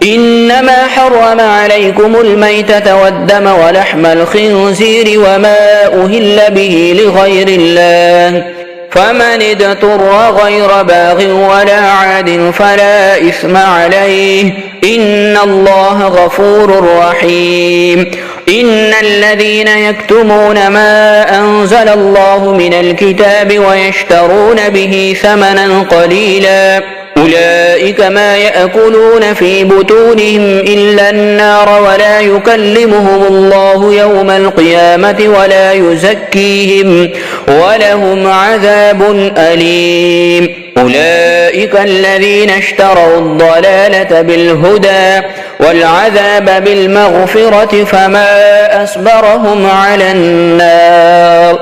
إنما حرم عليكم الميتة والدم ولحم الخنزير وما أهل به لغير الله فمن اضطر غير باغ ولا عاد فلا إثم عليه إن الله غفور رحيم إن الذين يكتمون ما أنزل الله من الكتاب ويشترون به ثمنا قليلا أولئك ما يأكلون في بطونهم إلا النار ولا يكلمهم الله يوم القيامة ولا يزكيهم ولهم عذاب أليم أولئك الذين اشتروا الضلالة بالهدى والعذاب بالمغفرة فما أصبرهم على النار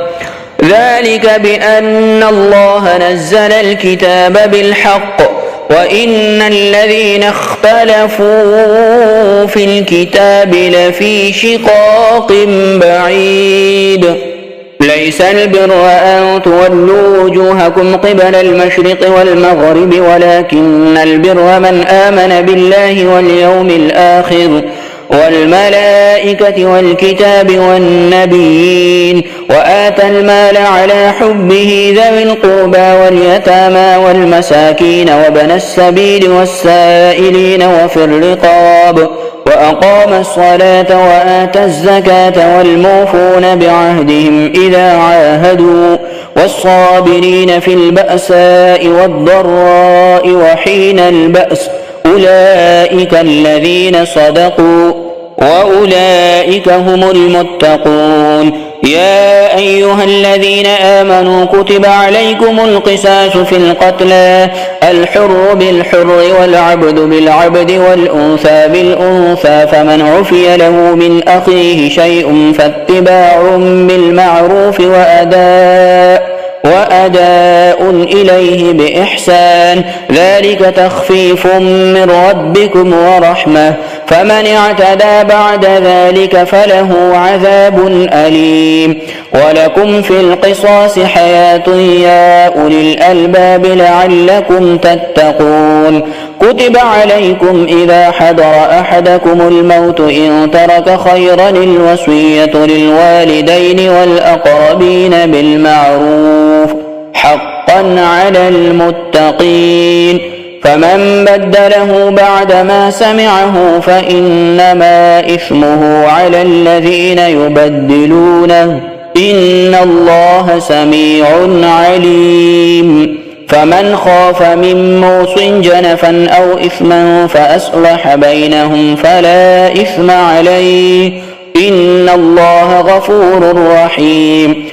ذلك بأن الله نزل الكتاب بالحق وإن الذين اختلفوا في الكتاب لفي شقاق بعيد ليس البر أن تولوا وجوهكم قبل المشرق والمغرب ولكن البر من آمن بالله واليوم الآخر والملائكة والكتاب والنبيين وآتى المال على حبه ذوي القربى واليتامى والمساكين وابن السبيل والسائلين وفي الرقاب وأقام الصلاة وآتى الزكاة والموفون بعهدهم إذا عاهدوا والصابرين في البأساء والضراء وحين البأس أولئك الذين صدقوا وأولئك هم المتقون يا أيها الذين آمنوا كتب عليكم القصاص في القتلى الحر بالحر والعبد بالعبد والأنثى بالأنثى فمن عفي له من أخيه شيء فاتباع بالمعروف وأداء إليه بإحسان ذلك تخفيف من ربكم ورحمة فمن اعتدى بعد ذلك فله عذاب أليم ولكم في القصاص حياة يا أولي الألباب لعلكم تتقون كتب عليكم إذا حضر أحدكم الموت إن ترك خيرا الوصية للوالدين والأقربين بالمعروف حقا على المتقين فمن بدله بعدما سمعه فإنما إثمه على الذين يبدلونه إن الله سميع عليم فمن خاف من موص جنفا أو إثما فأصلح بينهم فلا إثم عليه إن الله غفور رحيم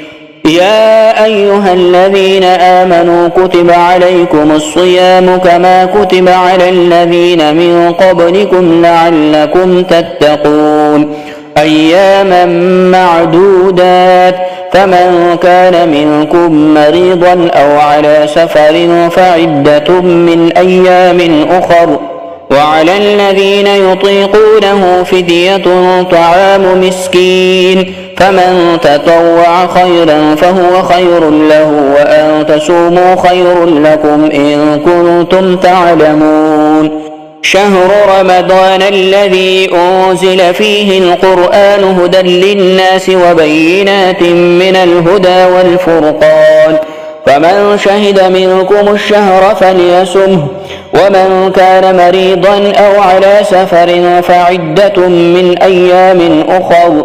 يا أيها الذين آمنوا كتب عليكم الصيام كما كتب على الذين من قبلكم لعلكم تتقون أياما معدودات فمن كان منكم مريضا أو على سفر فعدة من أيام أخر وعلى الذين يطيقونه فدية طعام مسكين فمن تطوع خيرا فهو خير له وأن تصوموا خير لكم إن كنتم تعلمون شهر رمضان الذي أنزل فيه القرآن هدى للناس وبينات من الهدى والفرقان فمن شهد منكم الشهر فليصمه ومن كان مريضا أو على سفر فعدة من أيام أخر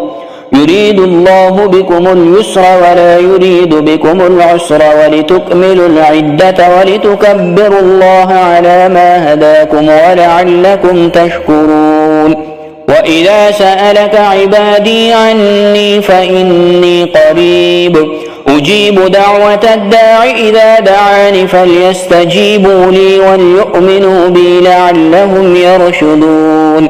يريد الله بكم اليسر ولا يريد بكم العسر ولتكملوا العدة ولتكبروا الله على ما هداكم ولعلكم تشكرون وإذا سألك عبادي عني فإني قريب أجيب دعوة الداع إذا دعاني فليستجيبوا لي وليؤمنوا بي لعلهم يرشدون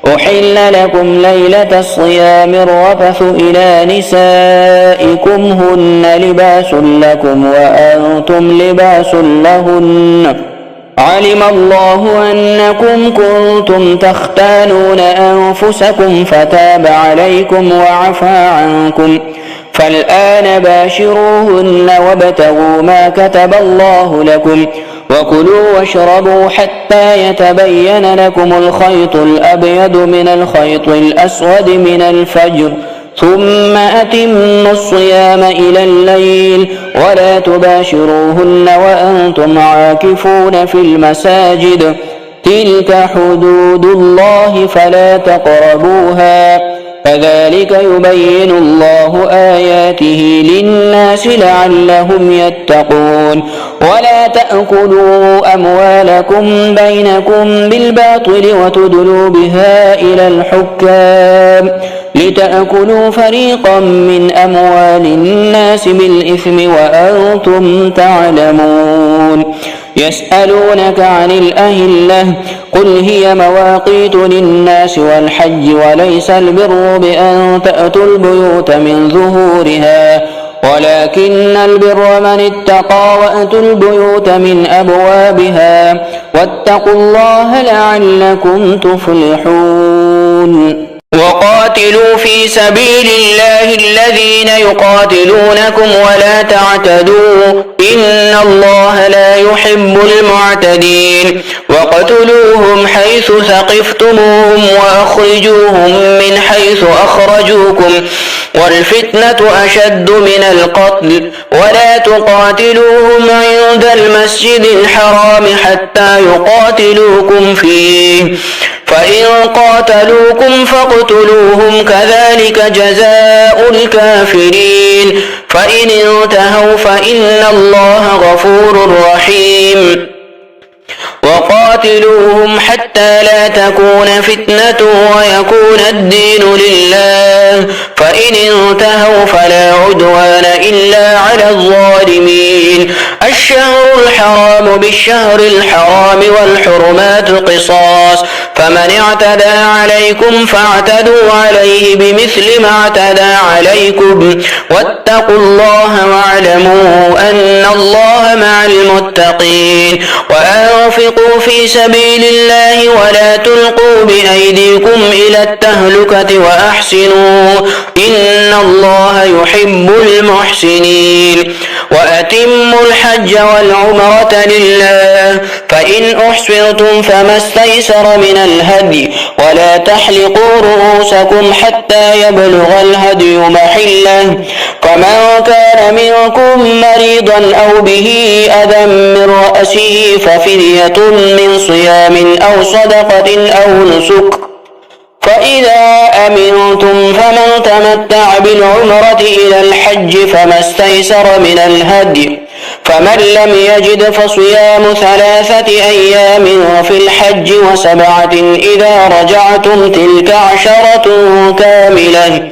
أحل لكم ليلة الصيام الرفث إلى نسائكم هن لباس لكم وأنتم لباس لهن علم الله أنكم كنتم تختانون أنفسكم فتاب عليكم وعفى عنكم فالآن باشروهن وابتغوا ما كتب الله لكم وكلوا واشربوا حتى يتبين لكم الخيط الأبيض من الخيط الأسود من الفجر ثم أتموا الصيام إلى الليل ولا تباشروهن وأنتم عاكفون في المساجد تلك حدود الله فلا تقربوها كذلك يبين الله آياته للناس لعلهم يتقون ولا تأكلوا أموالكم بينكم بالباطل وتدلوا بها إلى الحكام لتأكلوا فريقا من أموال الناس بالإثم وأنتم تعلمون يسألونك عن الأهلة قل هي مواقيت للناس والحج وليس البر بأن تأتوا البيوت من ظهورها ولكن البر من اتقى وأتوا البيوت من أبوابها واتقوا الله لعلكم تفلحون وقاتلوا في سبيل الله الذين يقاتلونكم ولا تعتدوا إن الله لا يحب المعتدين وقتلوهم حيث ثقفتموهم وأخرجوهم من حيث أخرجوكم والفتنة أشد من القتل ولا تقاتلوهم عند المسجد الحرام حتى يقاتلوكم فيه فإن قاتلوكم فاقتلوهم كذلك جزاء الكافرين فإن انتهوا فإن الله غفور رحيم وقاتلوهم حتى لا تكون فتنة ويكون الدين لله فإن انتهوا فلا عدوان إلا على الظالمين الشهر الحرام بالشهر الحرام والحرمات قصاص فمن اعتدى عليكم فاعتدوا عليه بمثل ما اعتدى عليكم واتقوا الله واعلموا أن الله مع المتقين وأنفقوا في سبيل الله ولا تلقوا بأيديكم إلى التهلكة وأحسنوا إن الله يحب المحسنين وأتموا الحج والعمرة لله فإن أحصرتم فما استيسر من الهدي ولا تحلقوا رؤوسكم حتى يبلغ الهدي محله فمن كان منكم مريضا أو به أذى من رأسه ففدية من صيام أو صدقة أو نسك فإذا أمنتم فمن تمتع بالعمرة إلى الحج فما استيسر من الهدي فمن لم يجد فصيام 3 أيام في الحج و7 إذا رجعتم تلك 10 كاملة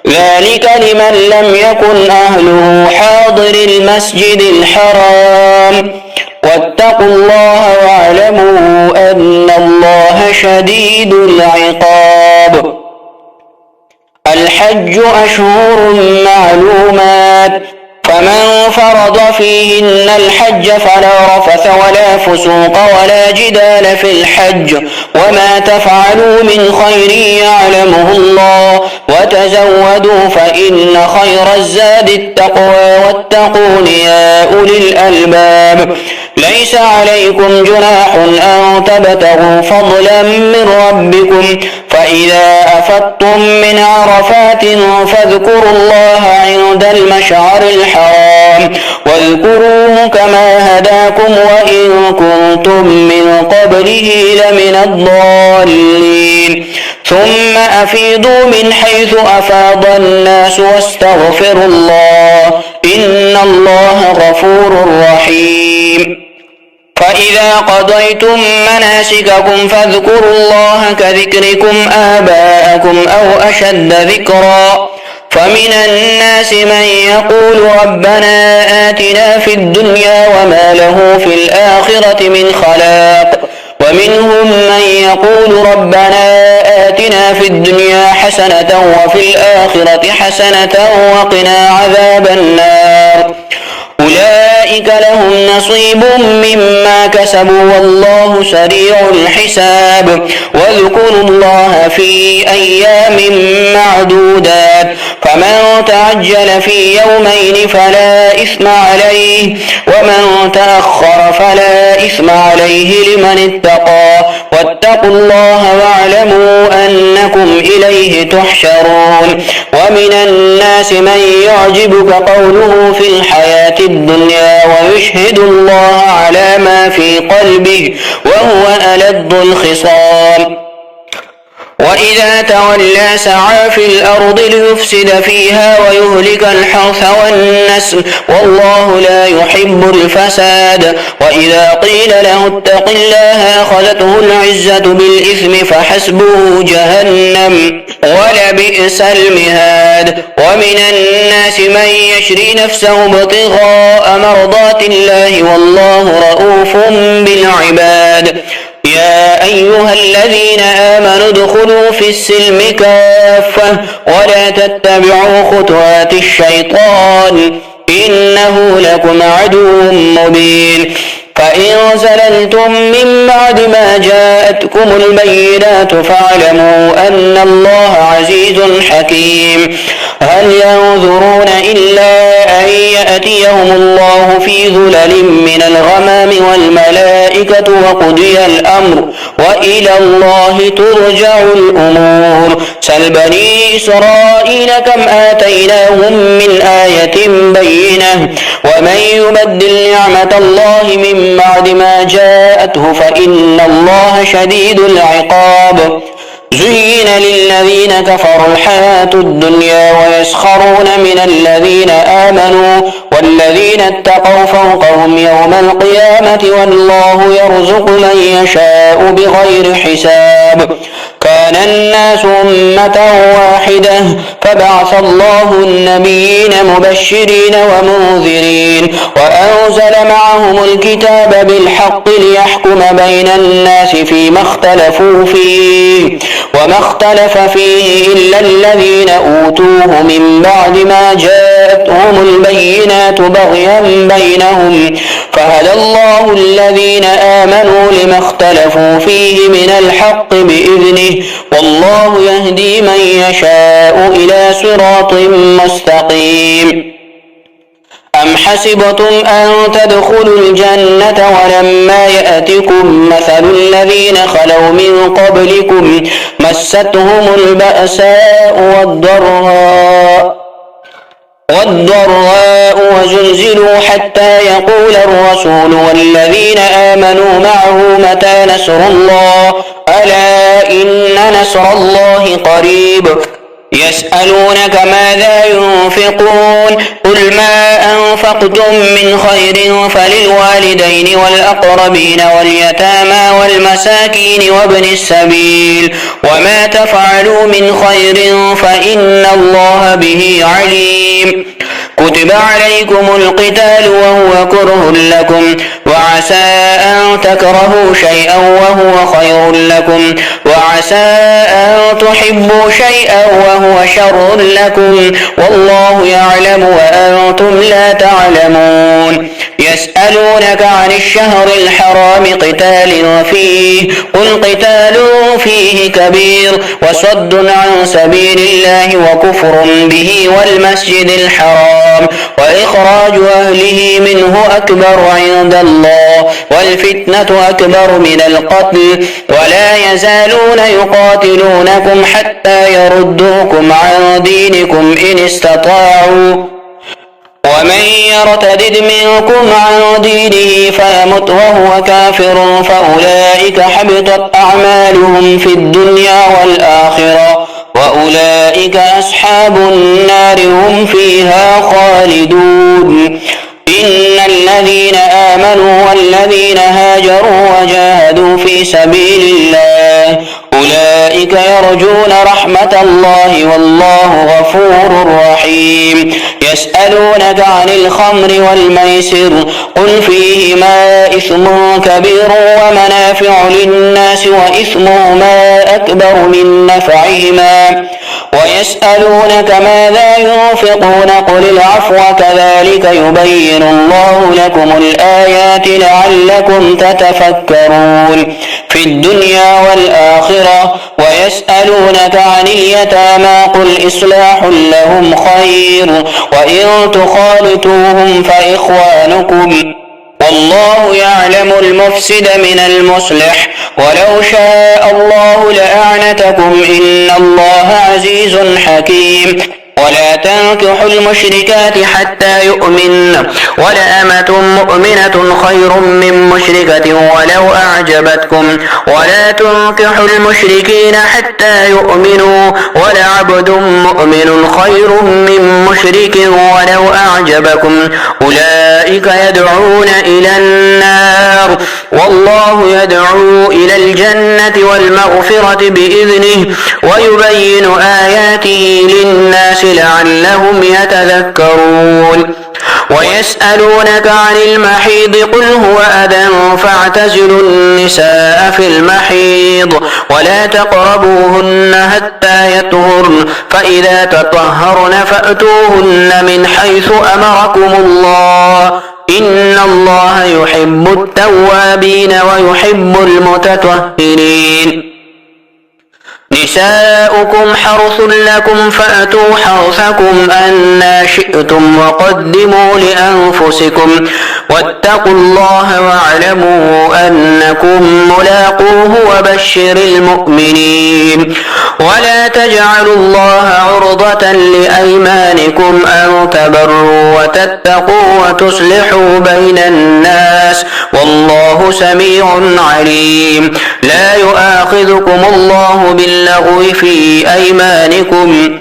ذلك لمن لم يكن أهله حاضر المسجد الحرام واتقوا الله واعلموا أن الله شديد العقاب الحج أشهر معلومات فمن فرض فيهن الحج فلا رفث ولا فسوق ولا جدال في الحج وما تفعلوا من خير يعلمه الله وتزودوا فإن خير الزاد التقوى واتقون يا أولي الألباب ليس عليكم جناح أن تبتغوا فضلا من ربكم فإذا أفضتم من عرفات فاذكروا الله عند المشعر الحرام واذكروه كما هداكم وإن كنتم من قبله لمن الضالين ثم أفيضوا من حيث أفاض الناس واستغفروا الله إن الله غفور رحيم فإذا قضيتم مناسككم فاذكروا الله كذكركم آباءكم أو أشد ذكرا فمن الناس من يقول ربنا آتنا في الدنيا وما له في الآخرة من خلاق ومنهم من يقول ربنا آتنا في الدنيا حسنة وفي الآخرة حسنة وقنا عذاب النار أولئك لهم نصيب مما كسبوا والله سريع الحساب واذكروا الله في أيام معدودات فمن تعجل في يومين فلا إثم عليه ومن تأخر فلا إثم عليه لمن اتقى واتقوا الله واعلموا أنكم إليه تحشرون ومن الناس من يعجبك قوله في الحياة الدنيا ويشهد الله على ما في قلبه وهو ألد الخصام وإذا تولى سعى في الأرض ليفسد فيها ويهلك الحرث والنسل والله لا يحب الفساد. وإذا قيل له اتق الله أخذته العزة بالإثم فحسبه جهنم ولبئس المهاد. ومن الناس من يشري نفسه ابتغاء مرضات الله والله رؤوف بالعباد. يا أيها الذين آمنوا ادخلوا في السلم كافة ولا تتبعوا خطوات الشيطان إنه لكم عدو مبين. فإن زللتم من بعد ما جاءتكم البينات فاعلموا أن الله عزيز حكيم. هل ينظرون إلا أن يأتيهم الله في ظلل من الغمام والملائكة وقضي الأمر وإلى الله ترجع الأمور. سل بني إسرائيل كم آتيناهم من آية بينة ومن يبدل نعمة الله من بعد ما جاءته فإن الله شديد العقاب. زين للذين كفروا الحياة الدنيا ويسخرون من الذين آمنوا والذين اتقوا فوقهم يوم القيامة والله يرزق من يشاء بغير حساب. كان الناس أمة واحدة فبعث الله النبيين مبشرين ومنذرين وأنزل معهم الكتاب بالحق ليحكم بين الناس فيما اختلفوا فيه وما اختلف فيه إلا الذين أوتوه من بعد ما جاءتهم البينات بغيا بينهم فهدى الله الذين آمنوا لما اختلفوا فيه من الحق بإذنه والله يهدي من يشاء إلى صراط مستقيم. أم حسبتم أن تدخلوا الجنة ولما يأتكم مثل الذين خلوا من قبلكم مستهم البأساء والضراء وزلزلوا حتى يقول الرسول والذين آمنوا معه متى نصر الله ألا إن نصر الله قريب. يسألونك ماذا ينفقون قل ما أنفقتم من خير فللوالدين والأقربين واليتامى والمساكين وابن السبيل وما تفعلوا من خير فإن الله به عليم. كتب عليكم القتال وهو كره لكم وعسى أن تكرهوا شيئا وهو خير لكم وعسى أن تحبوا شيئا وهو شر لكم والله يعلم وأنتم لا تعلمون. يسألونك عن الشهر الحرام قتال فيه قل قتال فيه كبير وصد عن سبيل الله وكفر به والمسجد الحرام وإخراج أهله منه أكبر عند الله والفتنة أكبر من القتل ولا يزالون يقاتلونكم حتى يردوكم عن دينكم إن استطاعوا ومن يرتد منكم عن دينه فيمت وهو كافر فأولئك حبطت أعمالهم في الدنيا والآخرة وأولئك أصحاب النار هم فيها خالدون. إن الذين آمنوا والذين هاجروا وجاهدوا في سبيل الله أولئك يرجون رحمة الله والله غفور رحيم. يسألونك عن الخمر والميسر قل فيهما إثم كبير ومنافع للناس وإثمهما أكبر من نفعهما ويسألونك ماذا ينفقون قل العفو كذلك يبين الله لكم الآيات لعلكم تتفكرون في الدنيا والآخرة. ويسألونك عن اليتامى قل إصلاح لهم خير وإن تخالطوهم فإخوانكم والله يعلم المفسد من المصلح ولو شاء الله لأعنتكم إن الله عزيز حكيم. ولا تنكحوا المشركات حتى يؤمن ولأمة مؤمنة خير من مشركة ولو أعجبتكم ولا تنكحوا المشركين حتى يؤمنوا ولعبد مؤمن خير من مشرك ولو أعجبكم أولئك يدعون إلى النار والله يدعو إلى الجنة والمغفرة بإذنه ويبين آياته للناس لعلهم يتذكرون ويسألونك عن المحيض قل هو أذى فاعتزلوا النساء في المحيض ولا تقربوهن حتى يطهرن فإذا تطهرن فأتوهن من حيث أمركم الله إن الله يحب التوابين ويحب المتطهرين نساؤكم حرث لكم فأتوا حرثكم أنى شئتم وقدموا لأنفسكم واتقوا الله واعلموا أنكم ملاقوه وبشر المؤمنين ولا تجعلوا الله عرضة لأيمانكم أن تبروا وتتقوا وتصلحوا بين الناس والله سميع عليم لا يؤاخذكم الله باللغو في أيمانكم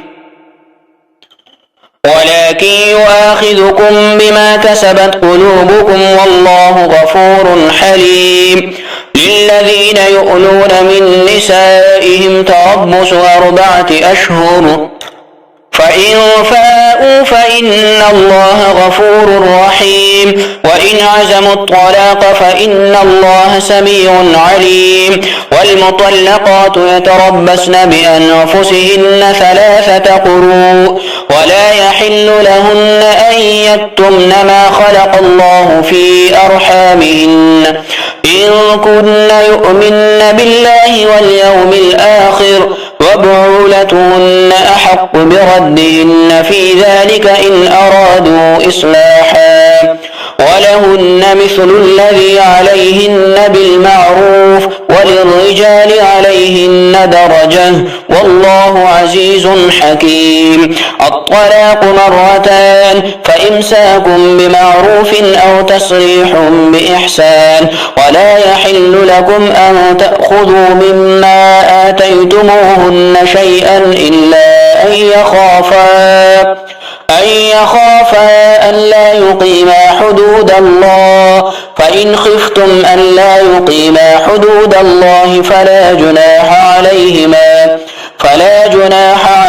ولكن يؤاخذكم بما كسبت قلوبكم والله غفور حليم للذين يؤلون من نسائهم تربص 4 أشهر فإن فاءوا فإن الله غفور رحيم وإن عزموا الطلاق فإن الله سميع عليم والمطلقات يتربصن بأنفسهن 3 قروء ولا يحل لهن أن يكتمن ما خلق الله في أرحامهن إن كن يؤمن بالله واليوم الآخر وبعولتهن أحق بردهن في ذلك إن أرادوا إصلاحا ولهن مثل الذي عليهن بالمعروف وللرجال عليهن درجة والله عزيز حكيم الطلاق 2 فإمساكم بمعروف أو تسريح بإحسان ولا يحل لكم أن تأخذوا مما آتيتموهن شيئا إلا أن يخافا ألا يقيما حدود الله فإن خفتم ألا يقيما حدود الله فلا جناح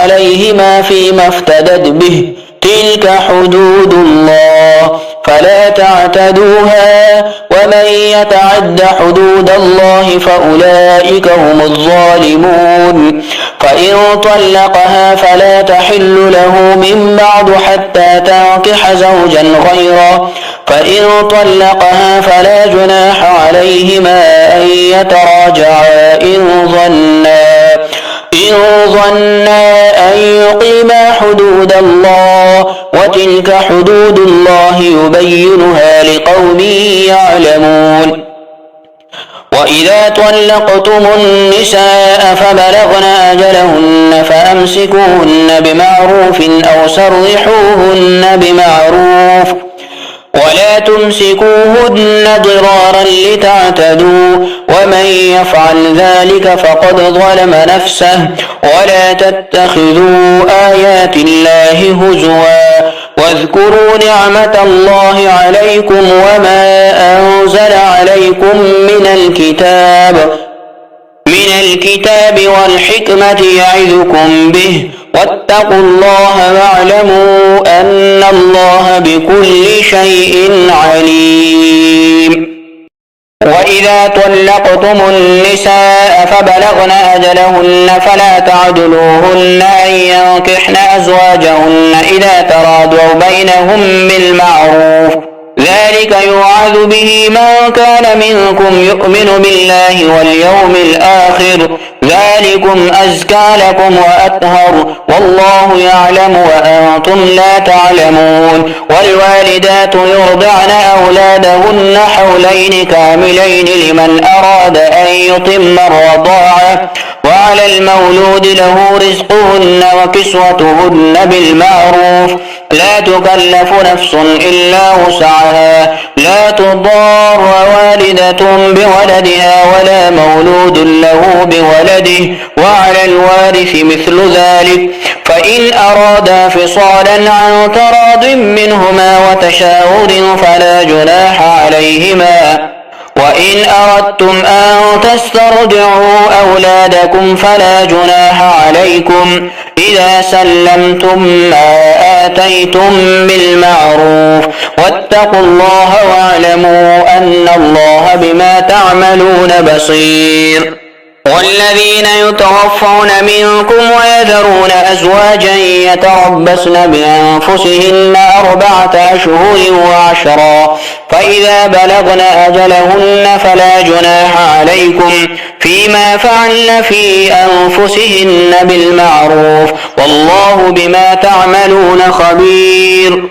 عليهما فيما افتدت به تلك حدود الله فلا تعتدوها ومن يتعد حدود الله فأولئك هم الظالمون فإن طلقها فلا تحل له من بعد حتى تنكح زوجا غيره فإن طلقها فلا جناح عليهما أن يتراجعا إن ظنا أن يقيما حدود الله وتلك حدود الله يبينها لقوم يعلمون وإذا طلقتم النساء فبلغن أجلهن فأمسكوهن بمعروف أو سرحوهن بمعروف ولا تمسكوهن ضرارا لتعتدوا ومن يفعل ذلك فقد ظلم نفسه ولا تتخذوا آيات الله هزوا واذكروا نعمة الله عليكم وما أنزل عليكم من الكتاب والحكمة يعظكم به واتقوا الله واعلموا أن الله بكل شيء عليم وإذا طلقتم النساء فبلغن أجلهن فلا تعدلوهن أن ينكحن أزواجهن إذا تراضوا بينهم بالمعروف ذلك يوعظ به من كان منكم يؤمن بالله واليوم الآخر ذلكم أزكى لكم وأطهر والله يعلم وأنتم لا تعلمون والوالدات يرضعن أولادهن حولين كاملين لمن أراد أن يتم الرضاعة وعلى المولود له رزقهن وكسوتهن بالمعروف لا تكلف نفس إلا وسعها لا تضار والدة بولدها ولا مولود له بولده وعلى الوارث مثل ذلك فإن أرادا فصالا عن تراض منهما وتشاور فلا جناح عليهما وإن أردتم أن تسترضعوا أولادكم فلا جناح عليكم إذا سلمتم ما آتيتم بالمعروف واتقوا الله واعلموا أن الله بما تعملون بصير والذين يتوفون منكم ويذرون أزواجا يتربصن بأنفسهن 4 أشهر و10 فإذا بلغن أجلهن فلا جناح عليكم فيما فعلن في أنفسهن بالمعروف والله بما تعملون خبير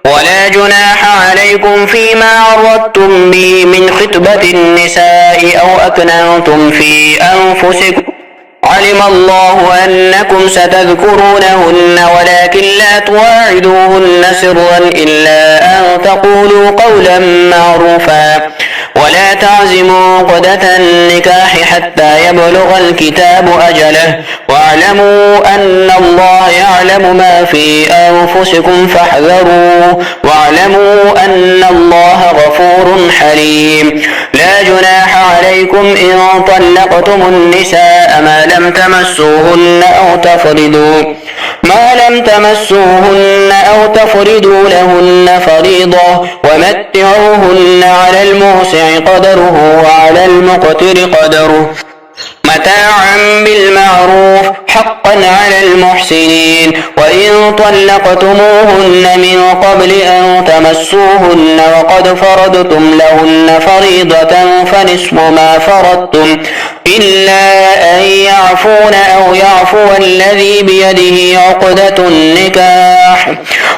ولا جناح عليكم فيما عرضتم به من خطبة النساء أو أكننتم في أنفسكم علم الله أنكم ستذكرونهن ولكن لا تواعدوهن سرا إلا أن تقولوا قولا معروفا ولا تعزموا عقدة النكاح حتى يبلغ الكتاب أجله واعلموا أن الله يعلم ما في أنفسكم فاحذروه واعلموا أن الله غفور حليم لا جناح عليكم إن طلقتم النساء ما لم تمسوهن أو تفردوا لهن فريضة ومتعوهن على الموسع قدره وعلى المقتر قدره متاعا بالمعروف حقا على المحسنين وإن طلقتموهن من قبل أن تمسوهن وقد فرضتم لهن فريضة فنصف ما فرضتم إلا أن يعفون أو يعفو الذي بيده عقدة النكاح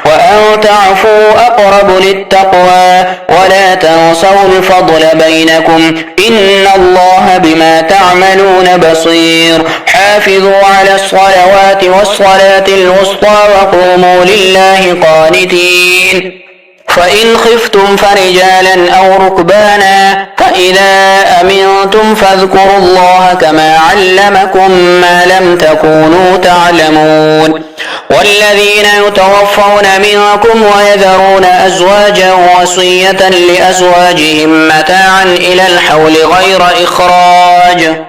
وأن تعفوا أقرب للتقوى ولا تنسوا الفضل بينكم إن الله بما تعملون بصير حافظوا على الصلوات والصلاة الوسطى وقوموا لله قانتين فإن خفتم فرجالا أو ركبانا فإذا أمنتم فاذكروا الله كما علمكم ما لم تكونوا تعلمون والذين يتوفون منكم ويذرون أزواجا وصية لأزواجهم متاعا إلى الحول غير إخراج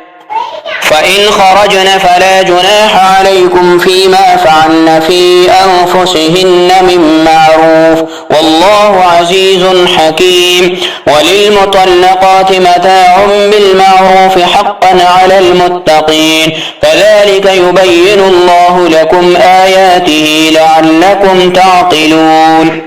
فإن خرجن فلا جناح عليكم فيما فعلن في أنفسهن من معروف والله عزيز حكيم وللمطلقات متاع بالمعروف حقا على المتقين كذلك يبين الله لكم آياته لعلكم تعقلون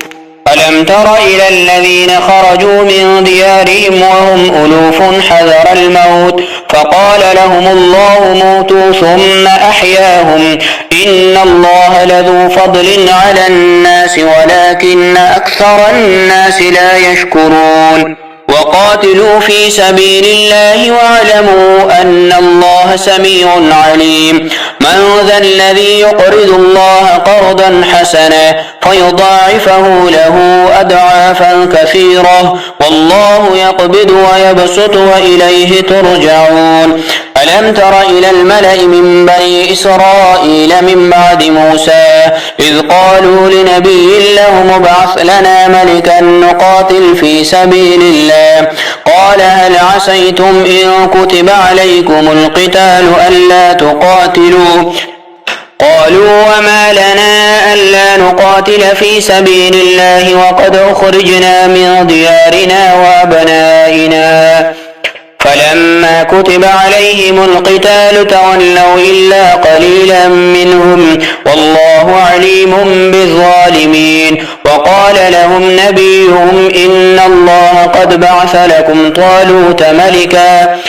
ألم تر إلى الذين خرجوا من ديارهم وهم ألوف حذر الموت فقال لهم الله موتوا ثم أحياهم إن الله لذو فضل على الناس ولكن أكثر الناس لا يشكرون وقاتلوا في سبيل الله واعلموا أن الله سميع عليم من ذا الذي يقرض الله قرضا حسنا فيضاعفه له أضعافا كثيرة والله يقبض ويبسط وإليه ترجعون ألم تر إلى الملأ من بني إسرائيل من بعد موسى إذ قالوا لنبي له ابعث لنا ملكا نقاتل في سبيل الله قال هل عسيتم إن كتب عليكم القتال ألا تقاتلوا قالوا وما لنا ألا نقاتل في سبيل الله وقد أخرجنا من ديارنا وأبنائنا فلما كتب عليهم القتال تولوا إلا قليلا منهم والله عليم بالظالمين وقال لهم نبيهم إن الله قد بعث لكم طالوت ملكا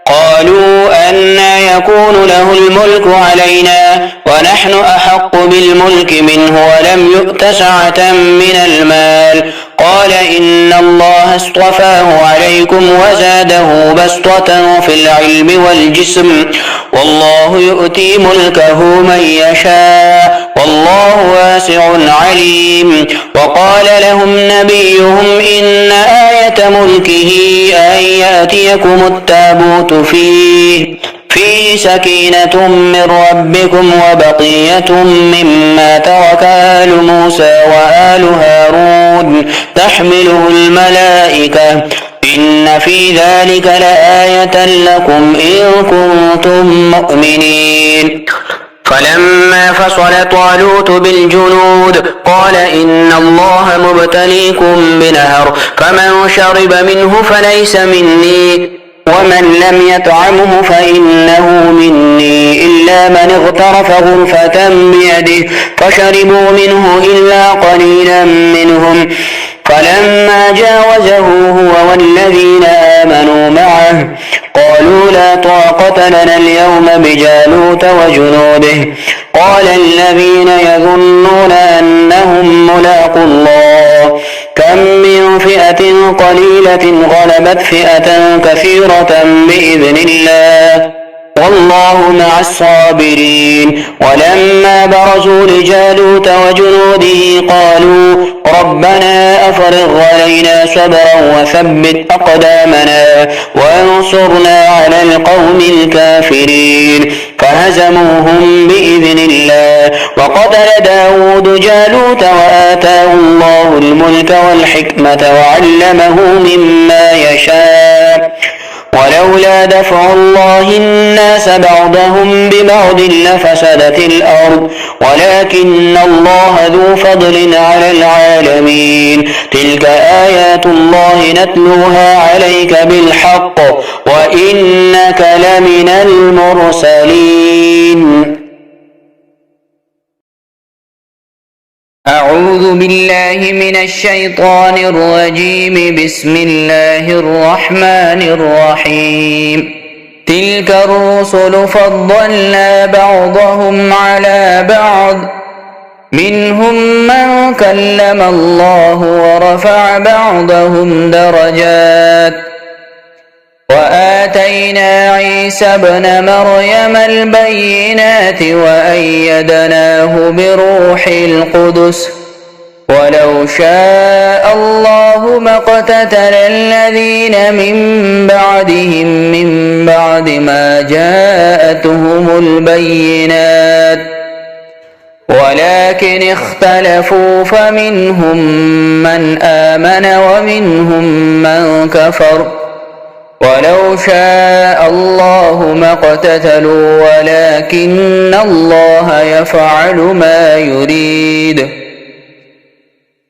قالوا أنى يكون له الملك علينا ونحن أحق بالملك منه ولم يؤت سعة من المال قال إن الله اصطفاه عليكم وزاده بسطة في العلم والجسم والله يؤتي ملكه من يشاء والله واسع عليم. وقال لهم نبيهم إن آية ملكه أن يأتيكم التابوت فيه سكينة من ربكم وبقية مما ترك آل موسى وآل هارون تحمله الملائكة إن في ذلك لآية لكم إن كنتم مؤمنين. فلما فصل طالوت بالجنود قال إن الله مبتليكم بنهر فمن شرب منه فليس مني ومن لم يطعمه فإنه مني إلا من اغترف غرفة بيده فشربوا منه إلا قليلا منهم. فلما جاوزه هو والذين آمنوا معه قالوا لا طاقة لنا اليوم بجالوت وجنوده. قال الذين يظنون أنهم ملاقوا الله كم من فئة قليلة غلبت فئة كثيرة بإذن الله والله مع الصابرين. ولما برزوا لجالوت وجنوده قالوا ربنا أفرغ علينا صبرا وثبت أقدامنا وانصرنا على القوم الكافرين فهزموهم بإذن الله. وقتل داود جالوت وآتاه الله الملك والحكمة وعلمه مما يشاء ولولا دفع الله الناس بعضهم ببعض لفسدت الأرض ولكن الله ذو فضل على العالمين. تلك آيات الله نتلوها عليك بالحق وإنك لمن المرسلين. أعوذ بالله من الشيطان الرجيم. بسم الله الرحمن الرحيم. تلك الرسل فضلنا بعضهم على بعض منهم من كلم الله ورفع بعضهم درجات وآتينا عيسى ابن مريم البينات وأيدناه بروح القدس ولو شاء الله ما اقتتل الذين من بعدهم من بعد ما جاءتهم البينات ولكن اختلفوا فمنهم من آمن ومنهم من كفر ولو شاء الله ما اقتتلوا ولكن الله يفعل ما يريد.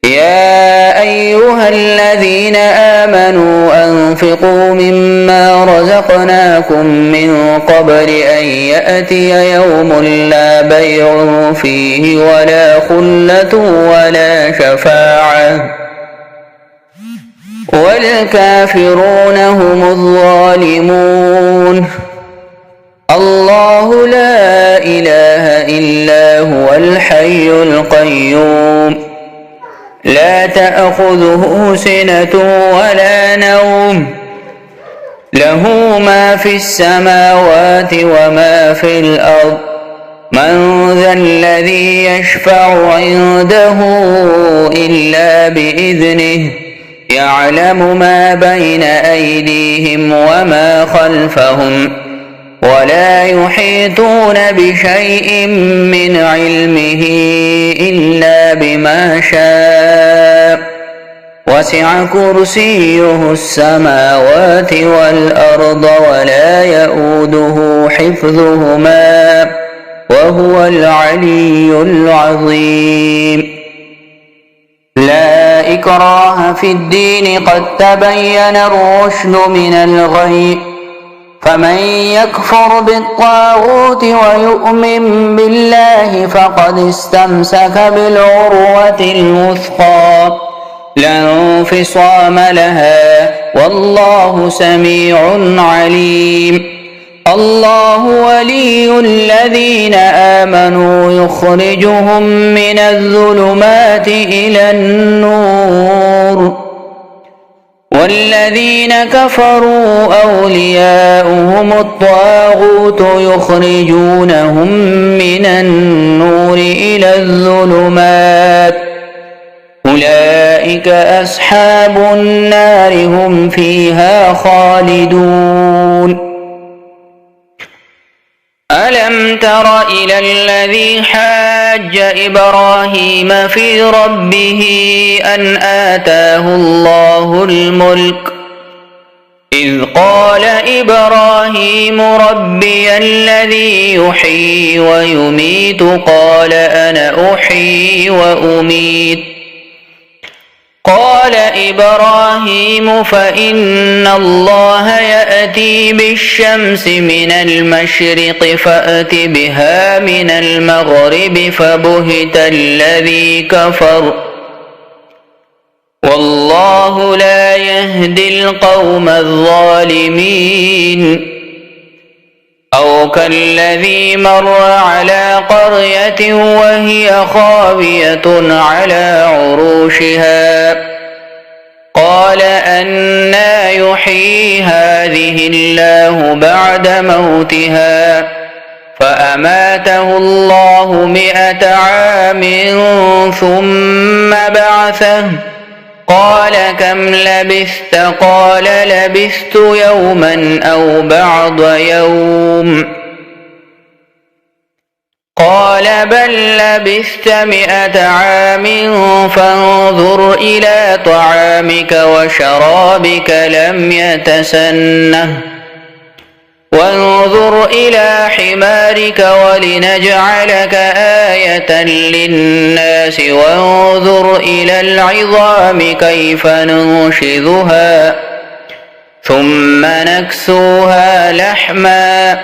يا أيها الذين آمنوا أنفقوا مما رزقناكم من قبل أن يأتي يوم لا بيع فيه ولا خلة ولا شفاعة والكافرون هم الظالمون. الله لا إله إلا هو الحي القيوم لا تأخذه سنة ولا نوم له ما في السماوات وما في الأرض من ذا الذي يشفع عنده إلا بإذنه يعلم ما بين أيديهم وما خلفهم ولا يحيطون بشيء من علمه إلا بما شاء وسع كرسيه السماوات والأرض ولا يؤوده حفظهما وهو العلي العظيم. لا إكراه في الدين قد تبين الرشد من الغي فمن يكفر بالطاغوت ويؤمن بالله فقد استمسك بالعروة الوثقى لا انفصام لها والله سميع عليم. الله ولي الذين آمنوا يخرجهم من الظلمات إلى النور والذين كفروا أولياؤهم الطاغوت يخرجونهم من النور إلى الظلمات أولئك أصحاب النار هم فيها خالدون ألم تر إلى الذي حاج إبراهيم في ربه أن آتاه الله الملك إذ قال إبراهيم ربي الذي يحيي ويميت قال أنا أحيي وأميت قال إبراهيم فإن الله يأتي بالشمس من المشرق فأت بها من المغرب فبهت الذي كفر والله لا يهدي القوم الظالمين أو كالذي مر على قرية وهي خاوية على عروشها قال أنى يحيي هذه الله بعد موتها فأماته الله 100 عام ثم بعثه قال كم لبثت قال لبثت يوما أو بعض يوم قال بل لبثت 100 عام فانظر إلى طعامك وشرابك لم يتسنه وانظر إلى حمارك ولنجعلك آية للناس وانظر إلى العظام كيف ننشزها ثم نكسوها لحما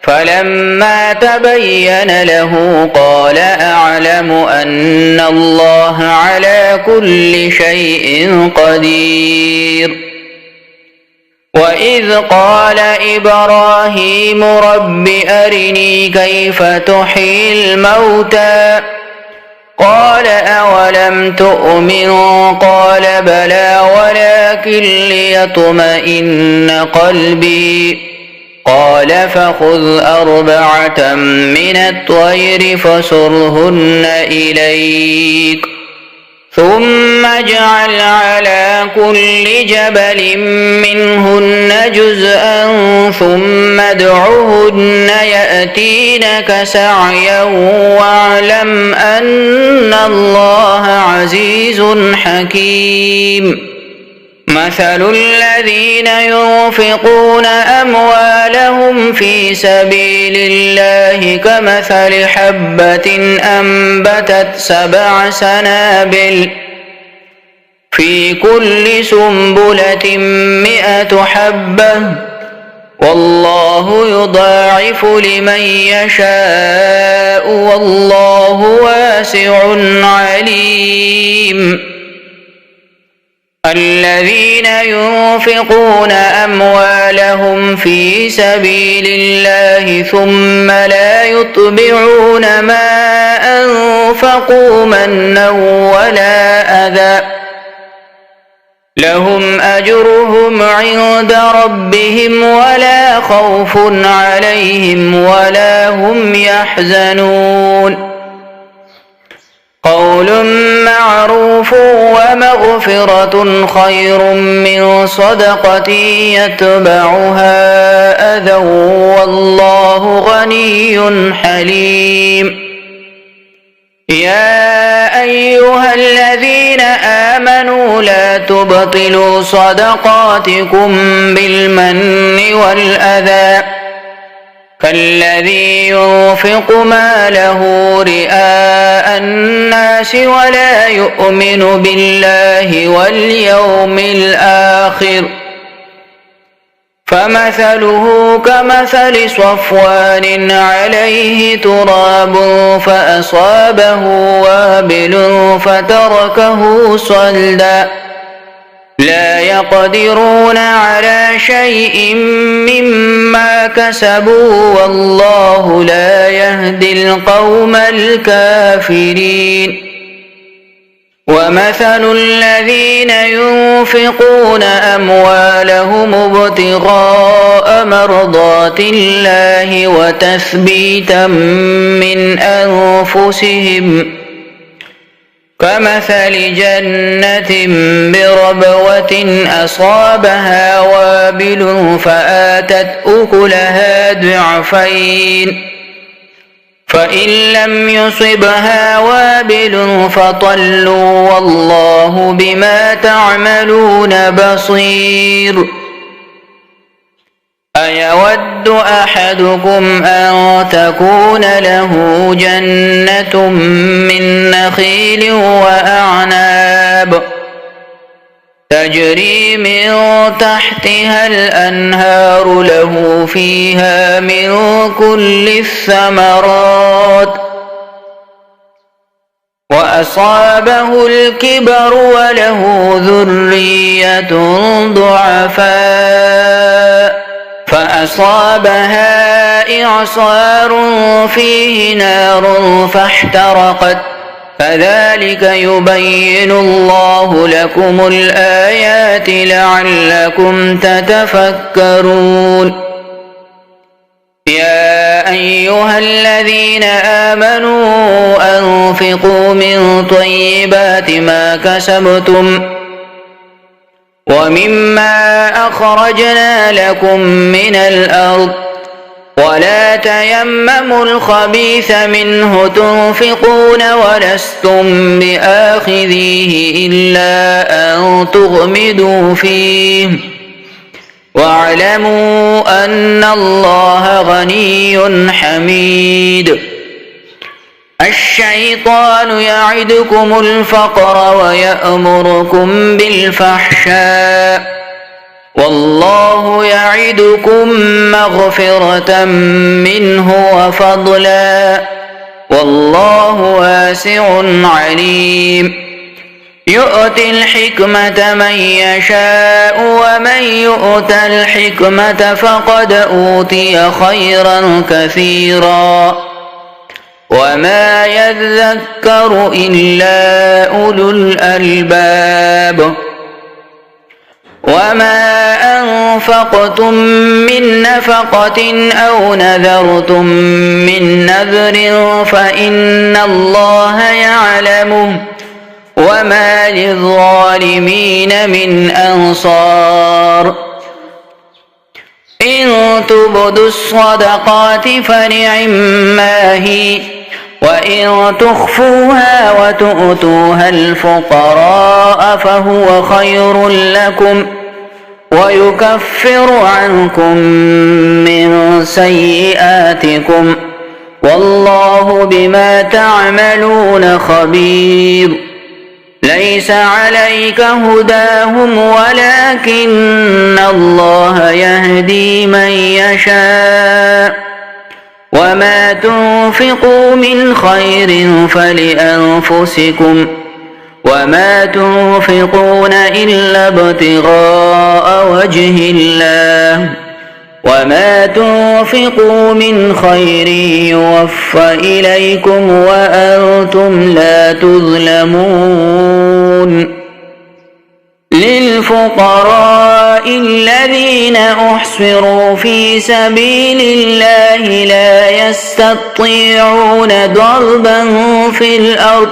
فلما تبين له قال أعلم أن الله على كل شيء قدير وإذ قال إبراهيم رب أرني كيف تحيي الموتى قال أولم تؤمن قال بلى ولكن ليطمئن قلبي قال فخذ 4 من الطير فصرهن إليك ثم اجعل على كل جبل منهن جزءا ثم ادعهن يأتينك سعيا واعلم أن الله عزيز حكيم مثل الذين ينفقون أموالهم في سبيل الله كمثل حبة أنبتت 7 سنابل في كل سنبلة 100 حبة والله يضاعف لمن يشاء والله واسع عليم الذين ينفقون أموالهم في سبيل الله ثم لا يتبعون ما أنفقوا منا ولا أذى لهم أجرهم عند ربهم ولا خوف عليهم ولا هم يحزنون قول معروف ومغفرة خير من صدقة يتبعها أذى والله غني حليم يا أيها الذين آمنوا لا تبطلوا صدقاتكم بالمن والأذى كالذي ينفق ماله رئاء الناس ولا يؤمن بالله واليوم الآخر فمثله كمثل صفوان عليه تراب فأصابه وابل فتركه صلدا لا يقدرون على شيء مما كسبوا والله لا يهدي القوم الكافرين ومثل الذين ينفقون أموالهم ابتغاء مرضات الله وتثبيتا من أنفسهم كمثل جنة بربوة أصابها وابل فآتت أكلها ضعفين فإن لم يصبها وابل فطل والله بما تعملون بصير أيود أحدكم أن تكون له جنة من نخيل وأعناب تجري من تحتها الأنهار له فيها من كل الثمرات وأصابه الكبر وله ذرية ضعفاء فأصابها إعصار فيه نار فاحترقت كذلك يبين الله لكم الآيات لعلكم تتفكرون يا أيها الذين آمنوا أنفقوا من طيبات ما كسبتم ومما أخرجنا لكم من الأرض ولا تيمموا الخبيث منه تنفقون ولستم بآخذيه إلا أن تغمدوا فيه واعلموا أن الله غني حميد الشيطان يعدكم الفقر ويأمركم بالفحشاء والله يعدكم مغفرة منه وفضلا والله واسع عليم يؤتي الحكمة من يشاء ومن يؤت الحكمة فقد أوتي خيرا كثيرا وما يذكر إلا أولو الألباب وما أنفقتم من نفقة أو نذرتم من نذر فإن الله يعلمه وما للظالمين من أنصار إن تبدوا الصدقات فنعما هي وإن تخفوها وتؤتوها الفقراء فهو خير لكم ويكفر عنكم من سيئاتكم والله بما تعملون خبير ليس عليك هداهم ولكن الله يهدي من يشاء وما تنفقوا من خير فلأنفسكم وما تنفقون إلا ابتغاء وجه الله وما تنفقوا من خير يوفى إليكم وأنتم لا تظلمون للفقراء الذين أحصروا في سبيل الله لا يستطيعون ضربا في الأرض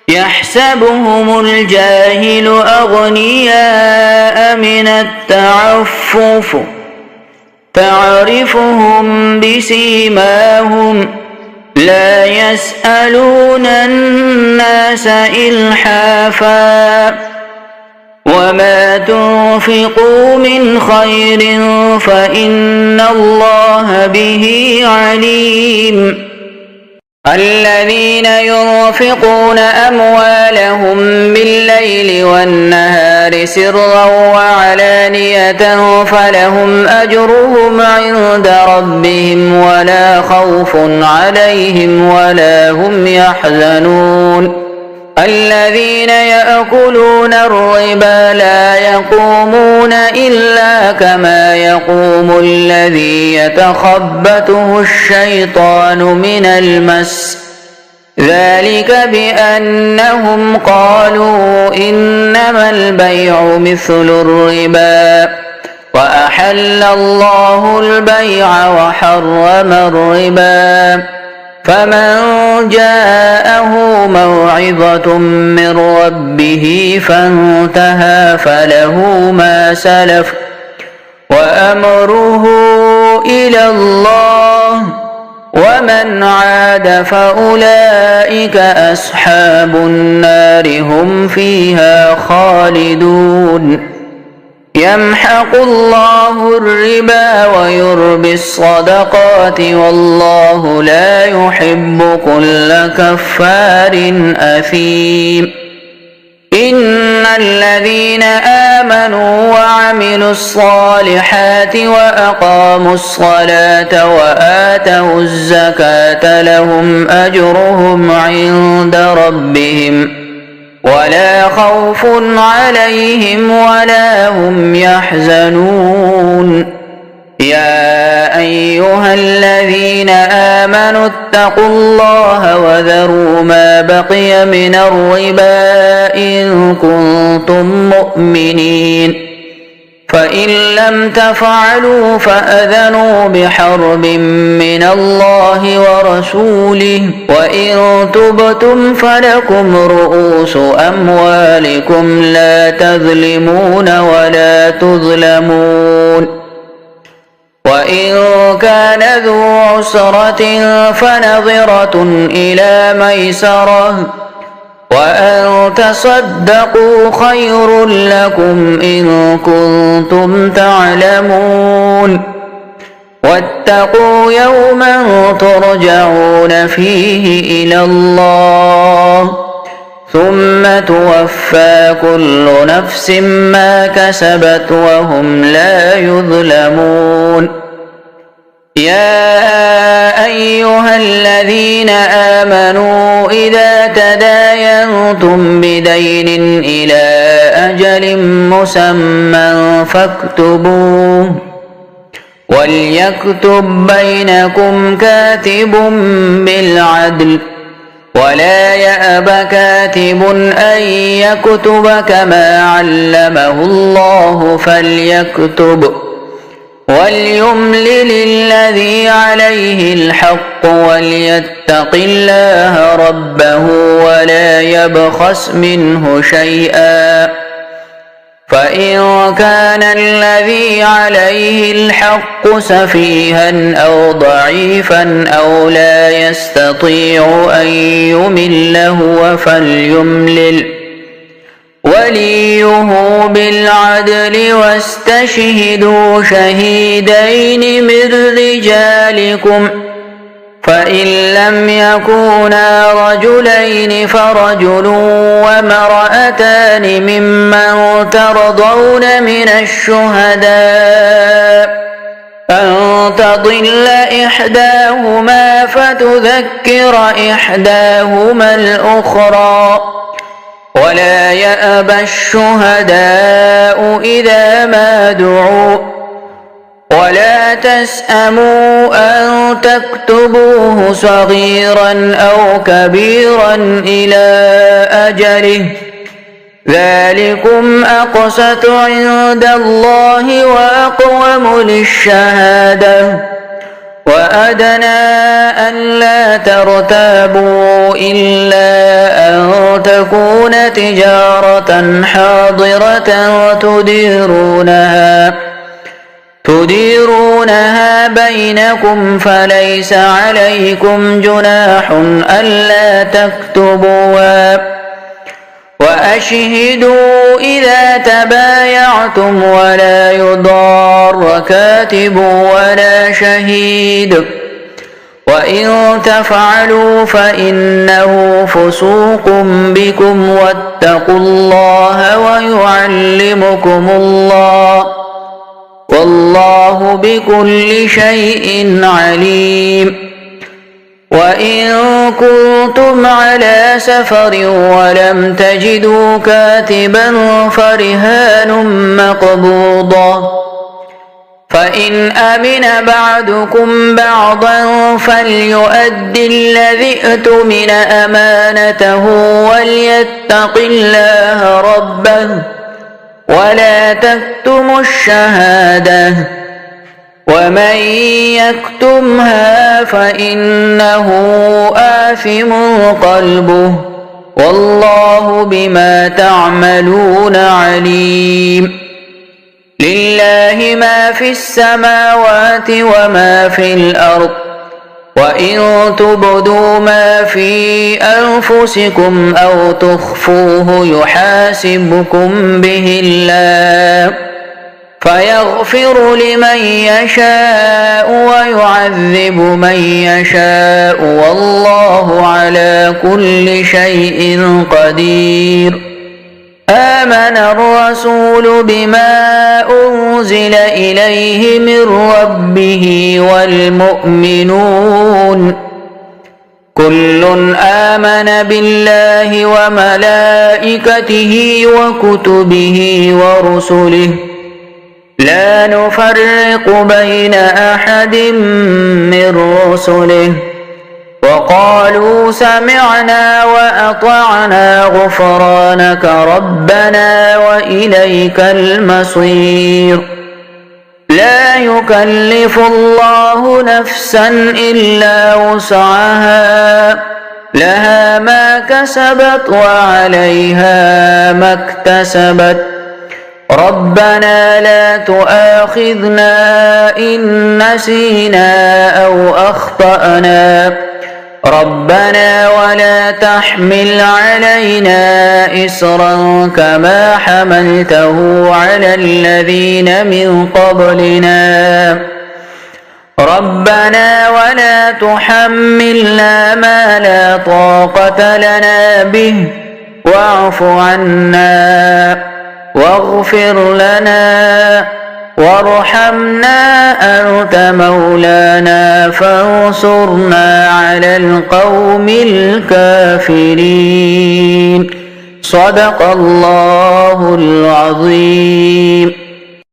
يحسبهم الجاهل أغنياء من التعفف تعرفهم بسيماهم لا يسألون الناس إلحافا وما تنفقوا من خير فإن الله به عليم الذين ينفقون أموالهم بالليل والنهار سرا وعلانية فلهم أجرهم عند ربهم ولا خوف عليهم ولا هم يحزنون الذين يأكلون الربا لا يقومون إلا كما يقوم الذي يتخبطه الشيطان من المس، ذلك بأنهم قالوا إنما البيع مثل الربا وأحل الله البيع وحرم الربا، فمن جاءه موعظة من ربه فانتهى فله ما سلف وأمره إلى الله، ومن عاد فأولئك أصحاب النار هم فيها خالدون. يمحق الله الربا ويربي الصدقات والله لا يحب كل كفار أثيم. إن الذين آمنوا وعملوا الصالحات وأقاموا الصلاة وآتوا الزكاة لهم أجرهم عند ربهم ولا خوف عليهم ولا هم يحزنون. يا أيها الذين آمنوا اتقوا الله وذروا ما بقي من الربا إن كنتم مؤمنين، فإن لم تفعلوا فأذنوا بحرب من الله ورسوله، وإن تبتم فلكم رؤوس أموالكم لا تظلمون ولا تظلمون. وإن كان ذو عسرة فنظرة إلى ميسرة، وأن تصدقوا خير لكم إن كنتم تعلمون. واتقوا يوما ترجعون فيه إلى الله ثم توفى كل نفس ما كسبت وهم لا يظلمون. يا أيها الذين آمنوا إذا تداينتم بدين إلى أجل مسمى فاكتبوه، وليكتب بينكم كاتب بالعدل، ولا يأب كاتب أن يكتب كما علمه الله فليكتب، وليملل الذي عليه الحق وليتق الله ربه ولا يبخس منه شيئا، فإن كان الذي عليه الحق سفيها أو ضعيفا أو لا يستطيع أن يمل هو فليملل وليه بالعدل، واستشهدوا شهيدين من رجالكم، فإن لم يكونا رجلين فرجل وامرأتان ممن ترضون من الشهداء أن تضل إحداهما فتذكر إحداهما الأخرى، ولا يأبى الشهداء إذا ما دعوا، ولا تسأموا أن تكتبوه صغيرا أو كبيرا إلى أجله، ذلكم أقسط عند الله وأقوم للشهادة، وأدنى ألا ترتابوا إلا أن تكون تجارة حاضرة تديرونها بينكم، فليس عليكم جناح ألا تكتبوها، وأشهدوا إذا تبايعتم ولا يضار كاتب ولا شهيد، وإن تفعلوا فإنه فسوق بكم، واتقوا الله ويعلمكم الله والله بكل شيء عليم. وإن كنتم على سفر ولم تجدوا كاتبا فرهان مقبوضة فإن أمن بعضكم بعضا فليؤد الذي اؤتمن أمانته وليتق الله ربه ولا تكتموا الشهادة ومن يكتمها فإنه آثم قلبه والله بما تعملون عليم. لله ما في السماوات وما في الأرض وإن تبدوا ما في أنفسكم أو تخفوه يحاسبكم به الله فيغفر لمن يشاء ويعذب من يشاء والله على كل شيء قدير. آمن الرسول بما أنزل إليه من ربه والمؤمنون كل آمن بالله وملائكته وكتبه ورسله لا نفرق بين أحد من رسله وقالوا سمعنا وأطعنا غفرانك ربنا وإليك المصير. لا يكلف الله نفسا إلا وسعها لها ما كسبت وعليها ما اكتسبت ربنا لا تؤاخذنا إن نسينا أو أخطأنا ربنا ولا تحمل علينا إصرا كما حملته على الذين من قبلنا ربنا ولا تحملنا ما لا طاقة لنا به واعف عنا واغفر لنا وارحمنا أنت مولانا فانصرنا على القوم الكافرين. صدق الله العظيم.